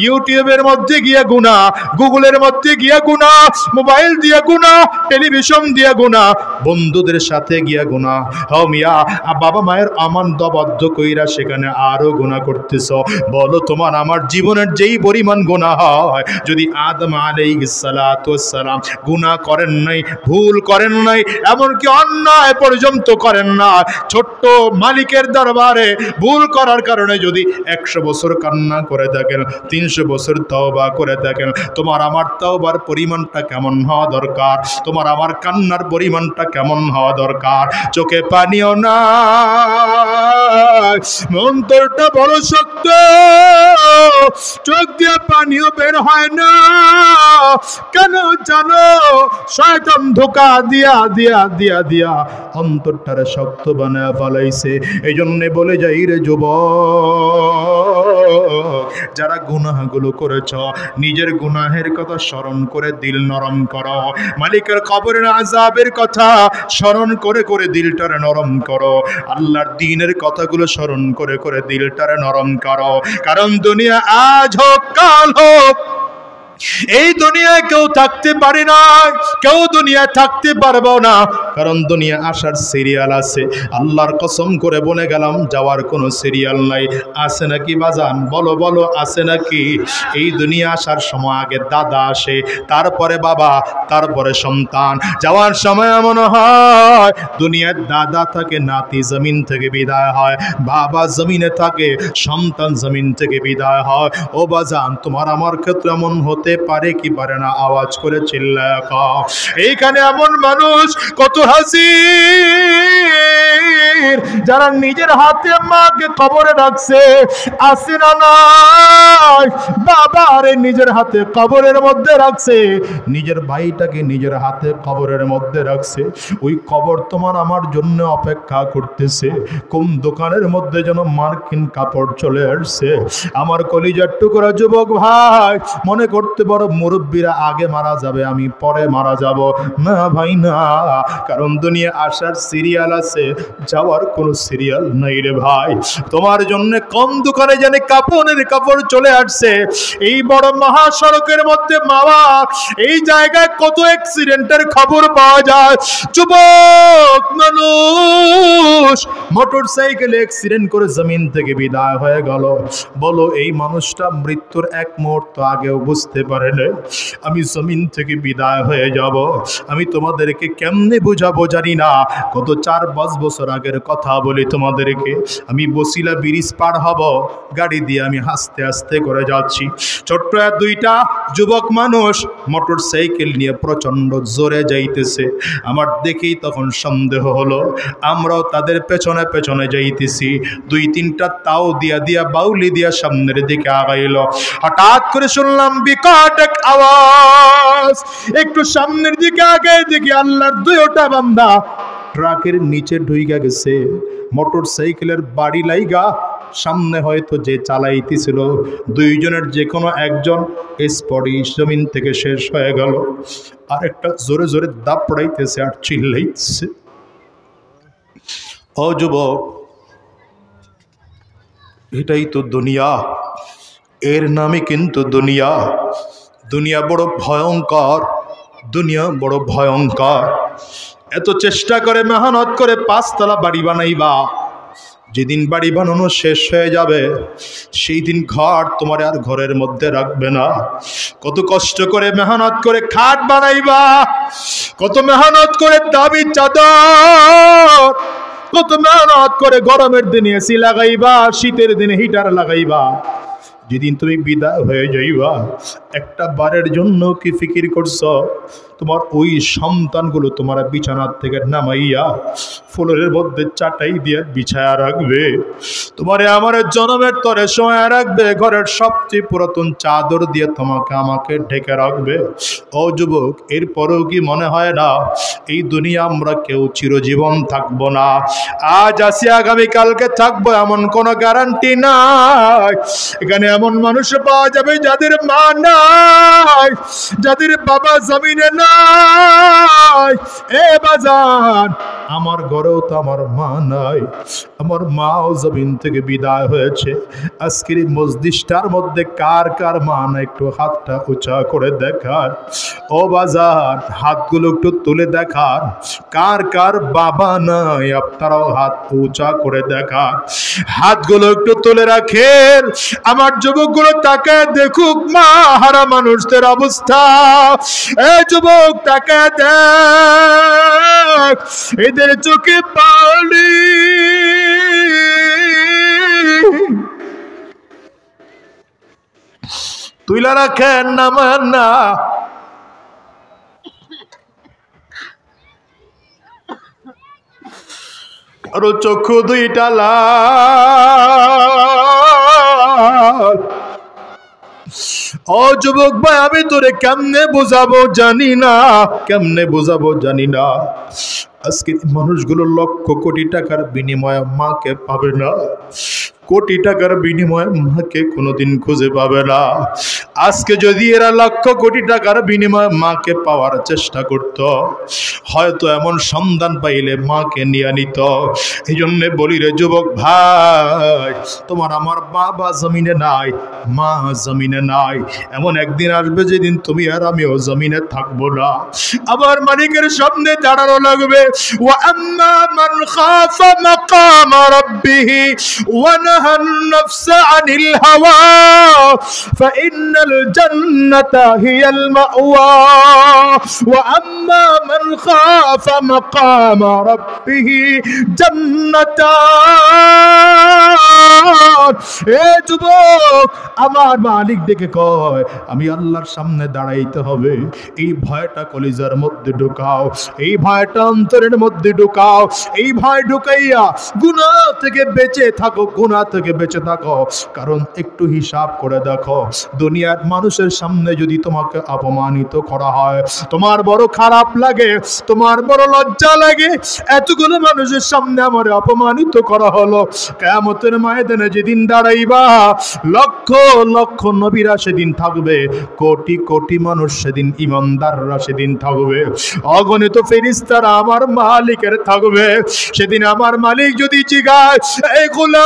S1: ইউটিউবের মধ্যে গিয়া গুনাহ, গুগলের মধ্যে গিয়া গুনাহ, মোবাইল দিয়া গুনাহ, টেলিভিশন দিয়া গুনাহ, বন্ধুদের সাথে গিয়া গুনাহ। হও মিয়া, বাবা মায়ের আমানতবদ্ধ কইরা সেখানে আরো গুনাহ করতেছ। বলো তোমার আমার জীবনের যেই পরিমাণ গুনাহ হয়, যদি আদম আলাইহিস সালাতু ওয়াস সালাম গুনাহ করেন নাই, ভুল করেন নাই, এমনকি অন্যায় পর্যন্ত করেন না, ছোট্ট মালিকের দরবারে ভুল করার কারণে যদি 100 বছর কান্না করে থাকেন, 300 বছর তওবা করে থাকেন, তোমার আমার তওবার পরিমাণটা কেমন হওয়া দরকার? তোমার আমার কান্নার পরিমাণটা কেমন হওয়া দরকার? চোখে পানিও না, অন্তরটা বড় শক্ত, চোখ দিয়ে পানিও বের হয় না। কেন জানো? শয়তান ধোঁকা দিয়া দিয়া দিয়া দিয়া অন্তরটারে শক্ত বানায় ফেলাইছে। এই জন্য বলে যাই রে যুবক, যারা গুনাহগুলো করেছ, নিজের গুনাহের কথা স্মরণ করে দিল নরম করো, মালিকের কবরের আযাবের কথা স্মরণ করে করে দিলটারে নরম করো, আল্লাহর দ্বীনের কথাগুলো স্মরণ করে করে দিলটারে নরম করো। কারণ দুনিয়া আজ হোক কাল হোক এই দুনিয়ায় কেউ থাকতে পারে না, কেউ দুনিয়ায় থাকতে পারবো না, কারণ দুনিয়া আসার সিরিয়াল আছে। আল্লাহর কসম করে বলে গেলাম, যাওয়ার কোনো সিরিয়াল নাই। আছে নাকি বাজান? বলো বলো, আছে নাকি? এই দুনিয়া আসার সময় আগে দাদা আসে, তারপরে বাবা, তারপরে সন্তান। যাওয়ার সময় এমন হয় দুনিয়ার দাদা থাকে, নাতি জমিন থেকে বিদায় হয়, বাবা জমিনে থাকে, সন্তান জমিন থেকে বিদায় হয়। ও বাজান, তোমার আমার ক্ষেত্রে এমন হতে পারে কি পারে না? আওয়াজ করে চিল্লায় কও। এইখানে এমন মানুষ কত হাসির, যারা নিজের হাতে মাকে কবরে রাখছে, আছে না নাই? বাবা আরে নিজের হাতে কবরের মধ্যে রাখছে, নিজের ভাইটাকে নিজের হাতে কবরের মধ্যে রাখছে। ওই কবর তোমার আমার জন্য অপেক্ষা করতেছে। কোন দোকানের মধ্যে যেন মার্কিন কাপড় চলে আসছে। আমার কলিজার টুকরা যুবক ভাই, মনে করতে বড় মুরব্বীরা আগে মারা যাবে, আমি পরে মারা যাব। না ভাই না, কারণ দুনিয়া আসার সিরিয়াল আছে, যাওয়ার কোনো সিরিয়াল নাই রে ভাই। তোমার জন্য কোন দোকানে জানে কাপড়ের কাপড় চলে আসছে। এই বড় মহাসড়কের মধ্যে মাওয়া, এই জায়গায় কত অ্যাক্সিডেন্টের খবর পাওয়া যায়। যুবক মানুষ মোটর সাইকেলে অ্যাক্সিডেন্ট করে জমিন থেকে বিদায় হয়ে গেল। বলো, এই মানুষটা মৃত্যুর এক মুহূর্ত আগেও বুঝতে পারে না আমি জমিন থেকে বিদায় হয়ে যাব। আমি তোমাদেরকে কেমনে বুঝাবো জানি না। কত 4-5 বছর আগের কথা বলি তোমাদেরকে। আমি বসিলা ব্রিজ পার হব, গাড়ি দিয়ে আমি আস্তে আস্তে করে যাচ্ছি। ছোট্ট দুইটা যুবক মানুষ মোটর সাইকেল নিয়ে প্রচন্ড জোরে যাইতেছে। আমার দেখেই তখন সন্দেহ হলো, আমরাও তাদের পেছনে পেছনে যাইতেছি। 2-3টা তাও দিয়া দিয়া বাউলি দিয়া সামনের দিকে আগাইল। হঠাৎ করে শুনলাম বিকট এক আওয়াজ। একটু সামনের দিকে আগে দেখি আল্লাহর 2টা বান্দা ট্রাকের নিচে ঢুইকা গেছে। মোটর সাইকেলের বাড়ি লাইগা সামনে হয়তো যে চালাইতেছিল, 2 জনের যে কোনো একজন স্পটই জমিন থেকে শেষ হয়ে গেল। আর একটা জোরে জোরে দাপ পড়াইতেছে আর চিল্লাইতেছে। ও যুবক, এটাই তো দুনিয়া, এর নামই কিন্তু দুনিয়া। দুনিয়া বড় ভয়ঙ্কর, দুনিয়া বড় ভয়ঙ্কর। এত চেষ্টা করে মেহনত করে 5 তলা বাড়ি বানাইবা, যেদিন বাড়ি বানানো শেষ হয়ে যাবে সেই দিন ঘর তোমার আর ঘরের মধ্যে রাখবে না। কত কষ্ট করে মেহনত করে খাট বানাইবা, কত মেহনত করে দাবি চাদর, কত মেহনত করে গরমের দিনে এসি লাগাইবা, শীতের দিনে হিটার লাগাইবা। যেদিন তুমি বিদায় হয়ে যাইবা, একটা বারের জন্য কি ফিকির করছো তোমার ওই সন্তানগুলো তোমার বিছানার থেকে নামাইয়া ফ্লোরের মধ্যে চাটাই দিয়ে বিছায়া রাখবে, তোমারে আমার জনমের তরে শোয়া রাখবে, ঘরের সবচেয়ে পুরাতন চাদর দিয়ে তোমাকে আমাকে ঢেকে রাখবে। ও যুবক, এরপরেও কি মনে হয় না এই দুনিয়া আমরা কেউ চিরজীবন থাকবো না? আজ আসি আগামীকালকে থাকবো এমন কোনো গ্যারান্টি নাই। এখানে এমন মানুষ পাওয়া যাবে যাদের মা নাই, যাদের বাবা জমিনে নাই। এ বাজার, আমার ঘরেও তো আমার মা নাই, আমার মাও জমিন থেকে বিদায় হয়েছে। আজকের এই মজলিসটার মধ্যে কার কার মা না একটু হাতটা উঁচা করে দেখার। ও বাজার, হাতগুলো একটু তুলে দেখার। কার কার বাবা নাই আপনারাও হাত উঁচা করে দেখার। হাতগুলো একটু তুলে রাখেন। আমার যুবকগুলো তাকে দেখুক মা হারা মানুষদের অবস্থা। এ যুবক, তাকে দেখ, এদের চোখে পানি। তুইলা রাখেন নামান না। আরো চক্ষু 2টা লাল। ও যুবক ভাই, আমি তোরে কেমনে বোঝাবো জানি না, কেমনে বোঝাবো জানি না। আজকে মানুষগুলো লক্ষ কোটি টাকার বিনিময়ে মাকে পাবে না, কোটি টাকার বিনিময়ে মাকে কোনোদিন খুঁজে পাবে না। আজকে যদি এরা লক্ষ কোটি টাকার বিনিময়ে মাকে পাওয়ার চেষ্টা করত, হয়তো এমন সন্ধান পাইলে মাকে নিয়ে নিত। এই জন্য বলি রে যুবক ভাই, তোমার আমার বাবা জমিনে নাই, মা জমিনে নাই। এমন একদিন আসবে যেদিন তুমি আর আমিও জমিনে থাকবো না, আবার মালিকের সামনে দাঁড়ানো লাগবে। ওয়া আম্মা মান খাফা মাকাম রাব্বিহি ওয়া নাহান নাফসা আনিল হাওয়া ফাইন্নাল জান্নাতা হিয়াল মাওয়া ওয়া আম্মা মান খাফা মাকাম রাব্বিহি জান্নাতান। এ যুবক, আমার মালিক ডেকে কয়, আমি আল্লাহর সামনে দাঁড়াইতে হবে। এই ভয়টা কলিজার মধ্যে ঢুকাও, এই ভয়টা অন্তরের মধ্যে ঢুকাও। এই ভয় ঢুকাইয়া গুনাহ থেকে বেঁচে থাকো, গুনাহ থেকে বেঁচে থাকো। কারণ একটু হিসাব করে দেখো, দুনিয়ার মানুষের সামনে যদি তোমাকে অপমানিত করা হয়, তোমার বড় খারাপ লাগে, তোমার বড় লজ্জা লাগে। এতগুলো মানুষের সামনে আমার অপমানিত করা হলো। কিয়ামতের ময়দানে যেদিন দাঁড়াইবা, লক্ষ লক্ষ নবীরা সেদিন থাকবে, কোটি কোটি মানুষ সেদিন, ইমানদাররা সেদিন থাকবে, অগণিত ফেরেশতারা আমার মালিকের থাকবে। সেদিন আমার মালিক যদি জিজ্ঞাসা, এই গোলাম,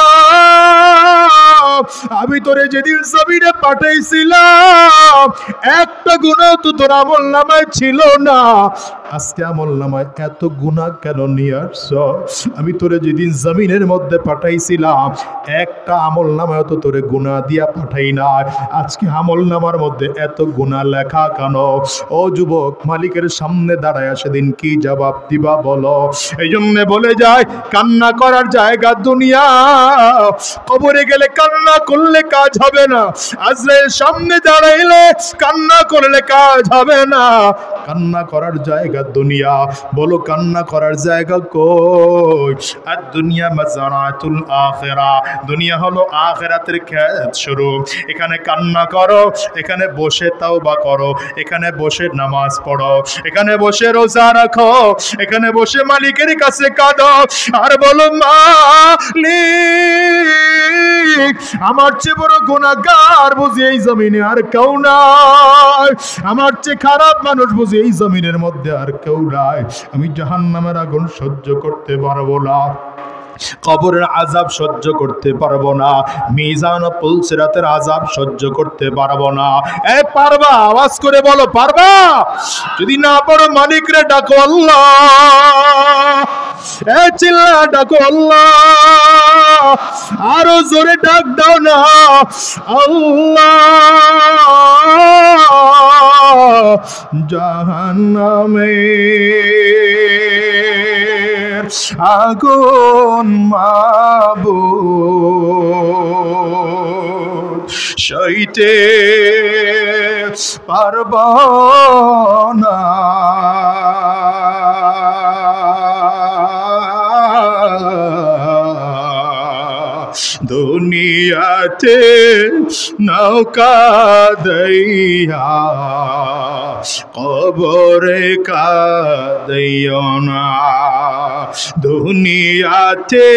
S1: আমি তোরে যেদিন জমিনে পাঠাইছিলাম, একটা গুনাহ তো তোর আমলনামায় ছিল না, আজকে আমলনামায় এত গুনাহ কেন নিয়ে আসছো? আমি তোরে যেদিন জমিনের মধ্যে পাঠাইছিলাম, একটা আমলনামায় তো তোরে গুনাহ দিয়া পাঠাই না, আজকে আমলনামার মধ্যে এত গুনাহ লেখা কেন? ও যুবক, মালিকের সামনে দাঁড়ায় সেদিন কি জবাব দিবা বলো? এই জন্য বলে যায়, কান্না করার জায়গা দুনিয়া, কবরে গেলে কান্না করলে কাজ হবে না, আজরাইল সামনে দাঁড়াইলে কান্না করলে কাজ হবে না। কান্না করার জায়গা দুনিয়া, বলো কান্না করার জায়গা কই? আর দুনিয়া মাজারাতুল আখিরা, দুনিয়া হলো আখিরাতের ক্ষেত শুরু। এখানে কান্না করো, এখানে বসে তাওবা করো, এখানে বসে নামাজ পড়ো, এখানে বসে রোজা রাখো, এখানে বসে মালিকের কাছে কাঁদো আর বলো, মালিক, আমার চেয়ে বড় গুনাহগার বুঝি এই জমিনে আর কেউ নাই, আমার চেয়ে খারাপ মানুষ বুঝি এই জমিনের মধ্যে আর কেউ নাই। আমি জাহান্নামের আগুন সহ্য করতে পারবো না, কবরের আযাব সহ্য করতে পারবো না, মিজান ও পুলসিরাতের আযাব সহ্য করতে পারবো না। এ পারবা? আওয়াজ করে বলো, পারবা? যদি না পারো, মালিক রে ডাকো, আল্লাহ, এ চিল্লা ডাকো আল্লাহ, আরো জোরে ডাক দাও না, আল্লাহ। জাহান্নামে আগুন মাবুদ সইতে পারব না, দুনিয়াতে নৌকা দইয়া কবরে কাঁদিও না, দুনিয়াতে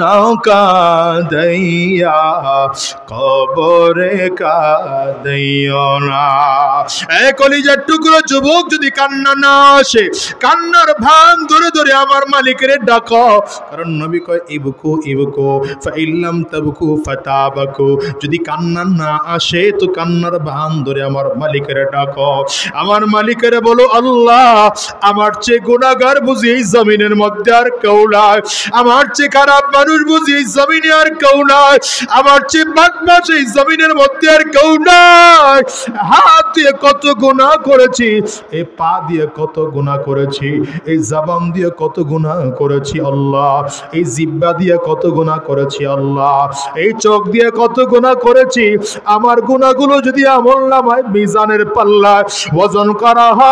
S1: নৌকা দইয়া কবরে কাঁদিও না। এ কলিজার টুকরো যুবক, যদি কান্না না আসে, কান্নার ভান ধরে ধরে আমার মালিকের ডাকো। কারণ নবী কয়, ইবকু ইবকু ফাইল্লাম তাবকু ফাতাবাকু। যদি কান্না না আসে তো কান্নার ভান ধরে আমার মালিকের ডাকো। আমার মালিকের বলো, আল্লাহ, আমার চেয়ে গুনাহগার বুঝি এই জমিনের মধ্যে আর কেউ নাই, আমার চেয়ে খারাপ মানুষ বুঝি এই জমিনে আর কেউ নাই, আমার চেয়ে বদমাশ এই জমিনের মধ্যে আর কেউ নাই। হাত দিয়ে কত গুনাহ করেছি, এই পা দিয়ে কত গুনাহ করেছি, এই জবান দিয়ে কত গুনাহ করেছি আল্লাহ, এই জিহ্বা দিয়ে কত গুনাহ করেছি আল্লাহ, এই চোখ দিয়ে কত গুনাহ করেছি। আমার গুনাহগুলো যদি আমলনামায় মিজানের পাল্লায় ওজন করা হয়,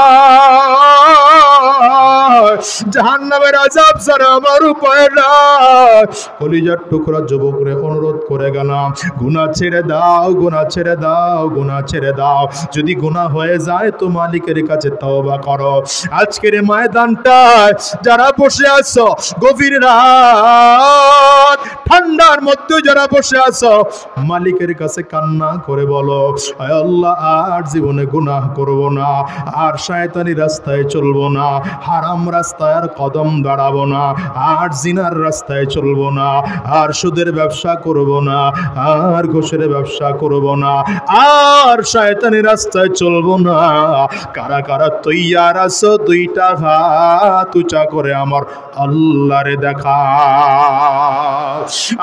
S1: জাহান্নামের আযাব ছাড়া আমার উপায় নাই। কলিজার টুকরা যুবকরে অনুরোধ করে গেলাম, গুনাহ ছেড়ে দাও, গুনাহ ছেড়ে দাও, গুনাহ ছেড়ে দাও। যদি গুনাহ হয়ে যায় তো মালিকের কাছে তওবা করো। আজকের ময়দানটায় যারা বসে আছো, গভীর রাত ঠান্ডার মধ্যে যারা বসে আছো, মালিকের কাছে কান্না করে বলো, আয় আল্লাহ আর জীবনে গুনাহ করব না, আর শয়তানি রাস্তায় চলবো না, হারাম রাস্তায় আর কদম দাঁড়াবো না, আর জিনার রাস্তায় চলবো না, আর সুদের ব্যবসা করব না, আর ঘুষের ব্যবসা করব না, আর শয়তানি রাস্তায় চলবো না। কারা কারা তৈয়ার আছো দুইটা হাত উঁচা করে আমার আল্লাহরে দেখা,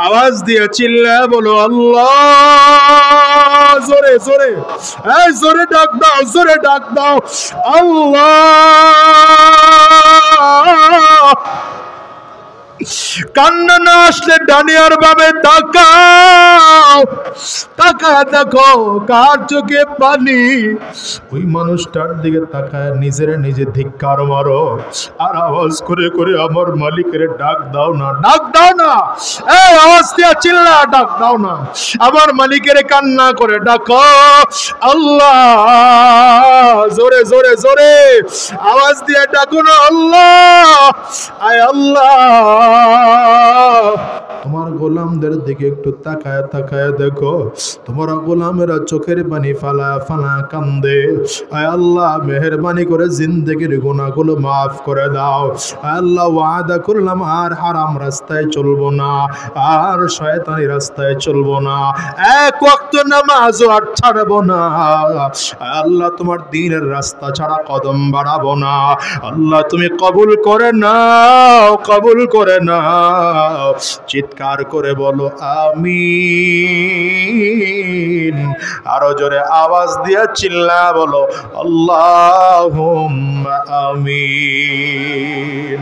S1: আওয়াজ দিয়ে চিল্লায় বলো আল্লাহ, জোরে জোরে, এই জোরে ডাক দাও, জোরে ডাক দাও আল্লাহ। কান্না না আসলে ডানিয়ার ভাবে তাকাও, তাকায় দেখো কার চোখে পানি, ওই মানুষটার দিকে তাকায় নিজের নিজে ধিক্কার মারো, আর আওয়াজ করে করে আমার মালিকের ডাক দাও না, ডাক দাও না, এই আওয়াজ দিয়ে চিল্লা ডাক দাও না, আমার মালিকের কান্না করে ডাকো আল্লাহ, জোরে জোরে জোরে আওয়াজ দিয়ে ডাকো না আল্লাহ, আয় আল্লাহ। তোমার গোলামদের দিকে একটু তাকায় তাকায় দেখো, তোমার গোলামেরা চোখের পানি ফালা ফালা কান্দে, আয় আল্লাহ মেহেরবানি করে জিন্দেগির গুনাহগুলো মাফ করে দাও। আয় আল্লাহ ওয়াদা করলাম আর হারাম রাস্তায় চলবো না, আর শয়তানি রাস্তায় চলবো না, এক ওয়াক্ত নামাজও আর ছাড়বো না। আয় আল্লাহ তোমার দ্বীনের রাস্তা ছাড়া কদম বাড়াবো না। আল্লাহ তুমি কবুল করে নাও, কবুল করে নাও। চিৎকার করে বলো আমিন। আরো জোরে আওয়াজ দিয়ে চিল্লা বলো আল্লাহুম্মা আমিন।